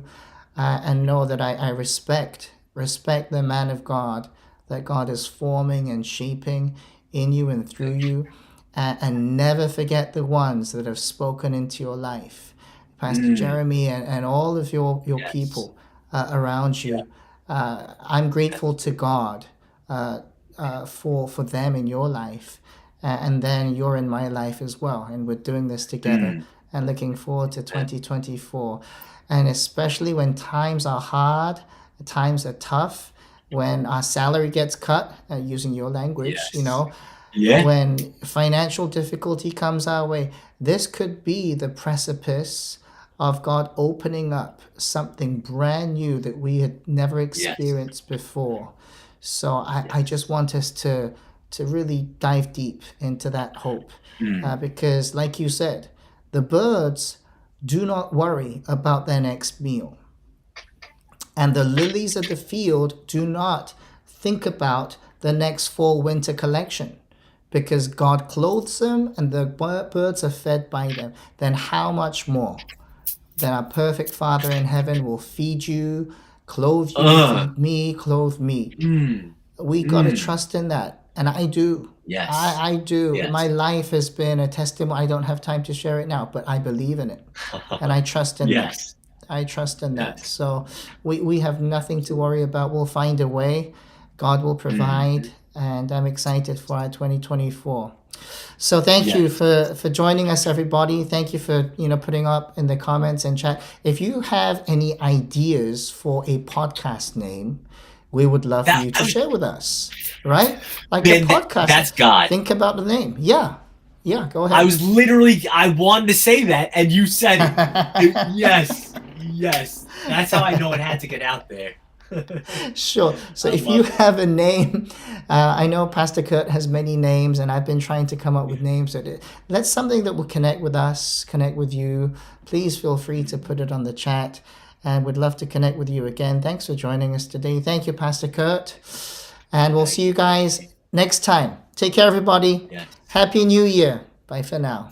and know that I respect the man of God that God is forming and shaping in you and through Thank you, and never forget the ones that have spoken into your life, you. Pastor Mm. Jeremy and all of your Yes. people around Yeah. you. I'm grateful Yes. to God uh, for them in your life, and then you're in my life as well, and we're doing this together. Mm. And looking forward to Amen. 2024, and especially when times are hard, times are tough, when our salary gets cut, using your language, Yes. Yeah. when financial difficulty comes our way, this could be the precipice of God opening up something brand new that we had never Yes. experienced before. So I Yes. just want us to really dive deep into that hope, Mm. because, like you said, the birds do not worry about their next meal, and the lilies of the field do not think about the next fall winter collection, because God clothes them and the birds are fed by them. Then how much more? Then our perfect Father in heaven will feed you, clothe you, Uh. feed me, clothe me. Mm. We got to Mm. trust in that. And I do. Yes. I do. Yes. My life has been a testimony. I don't have time to share it now, but I believe in it. And I trust in that. Yes. I trust in that. Yes. So we have nothing to worry about. We'll find a way. God will provide. Mhm. And I'm excited for our 2024. So thank you Yes. for joining us, everybody. Thank you for putting up in the comments and chat. If you have any ideas for a podcast name, we would love for That you I to was share with us. Right? Like the man, podcast. that's God. Think about the name. Yeah. Yeah. Go I ahead. was literally I wanted to say that and you said it. Yes. Yes. That's how I know it had to get out there. Sure. So I if you love it. have a name, I know Pastor Kurt has many names, and I've been trying to come up with names. So that's something that will connect with us, connect with you. Please feel free to put it on the chat, and we'd love to connect with you again. Thanks for joining us today. Thank you, Pastor Kurt, and we'll see you guys next time. Take care, everybody. Yes. Happy New Year. Bye for now.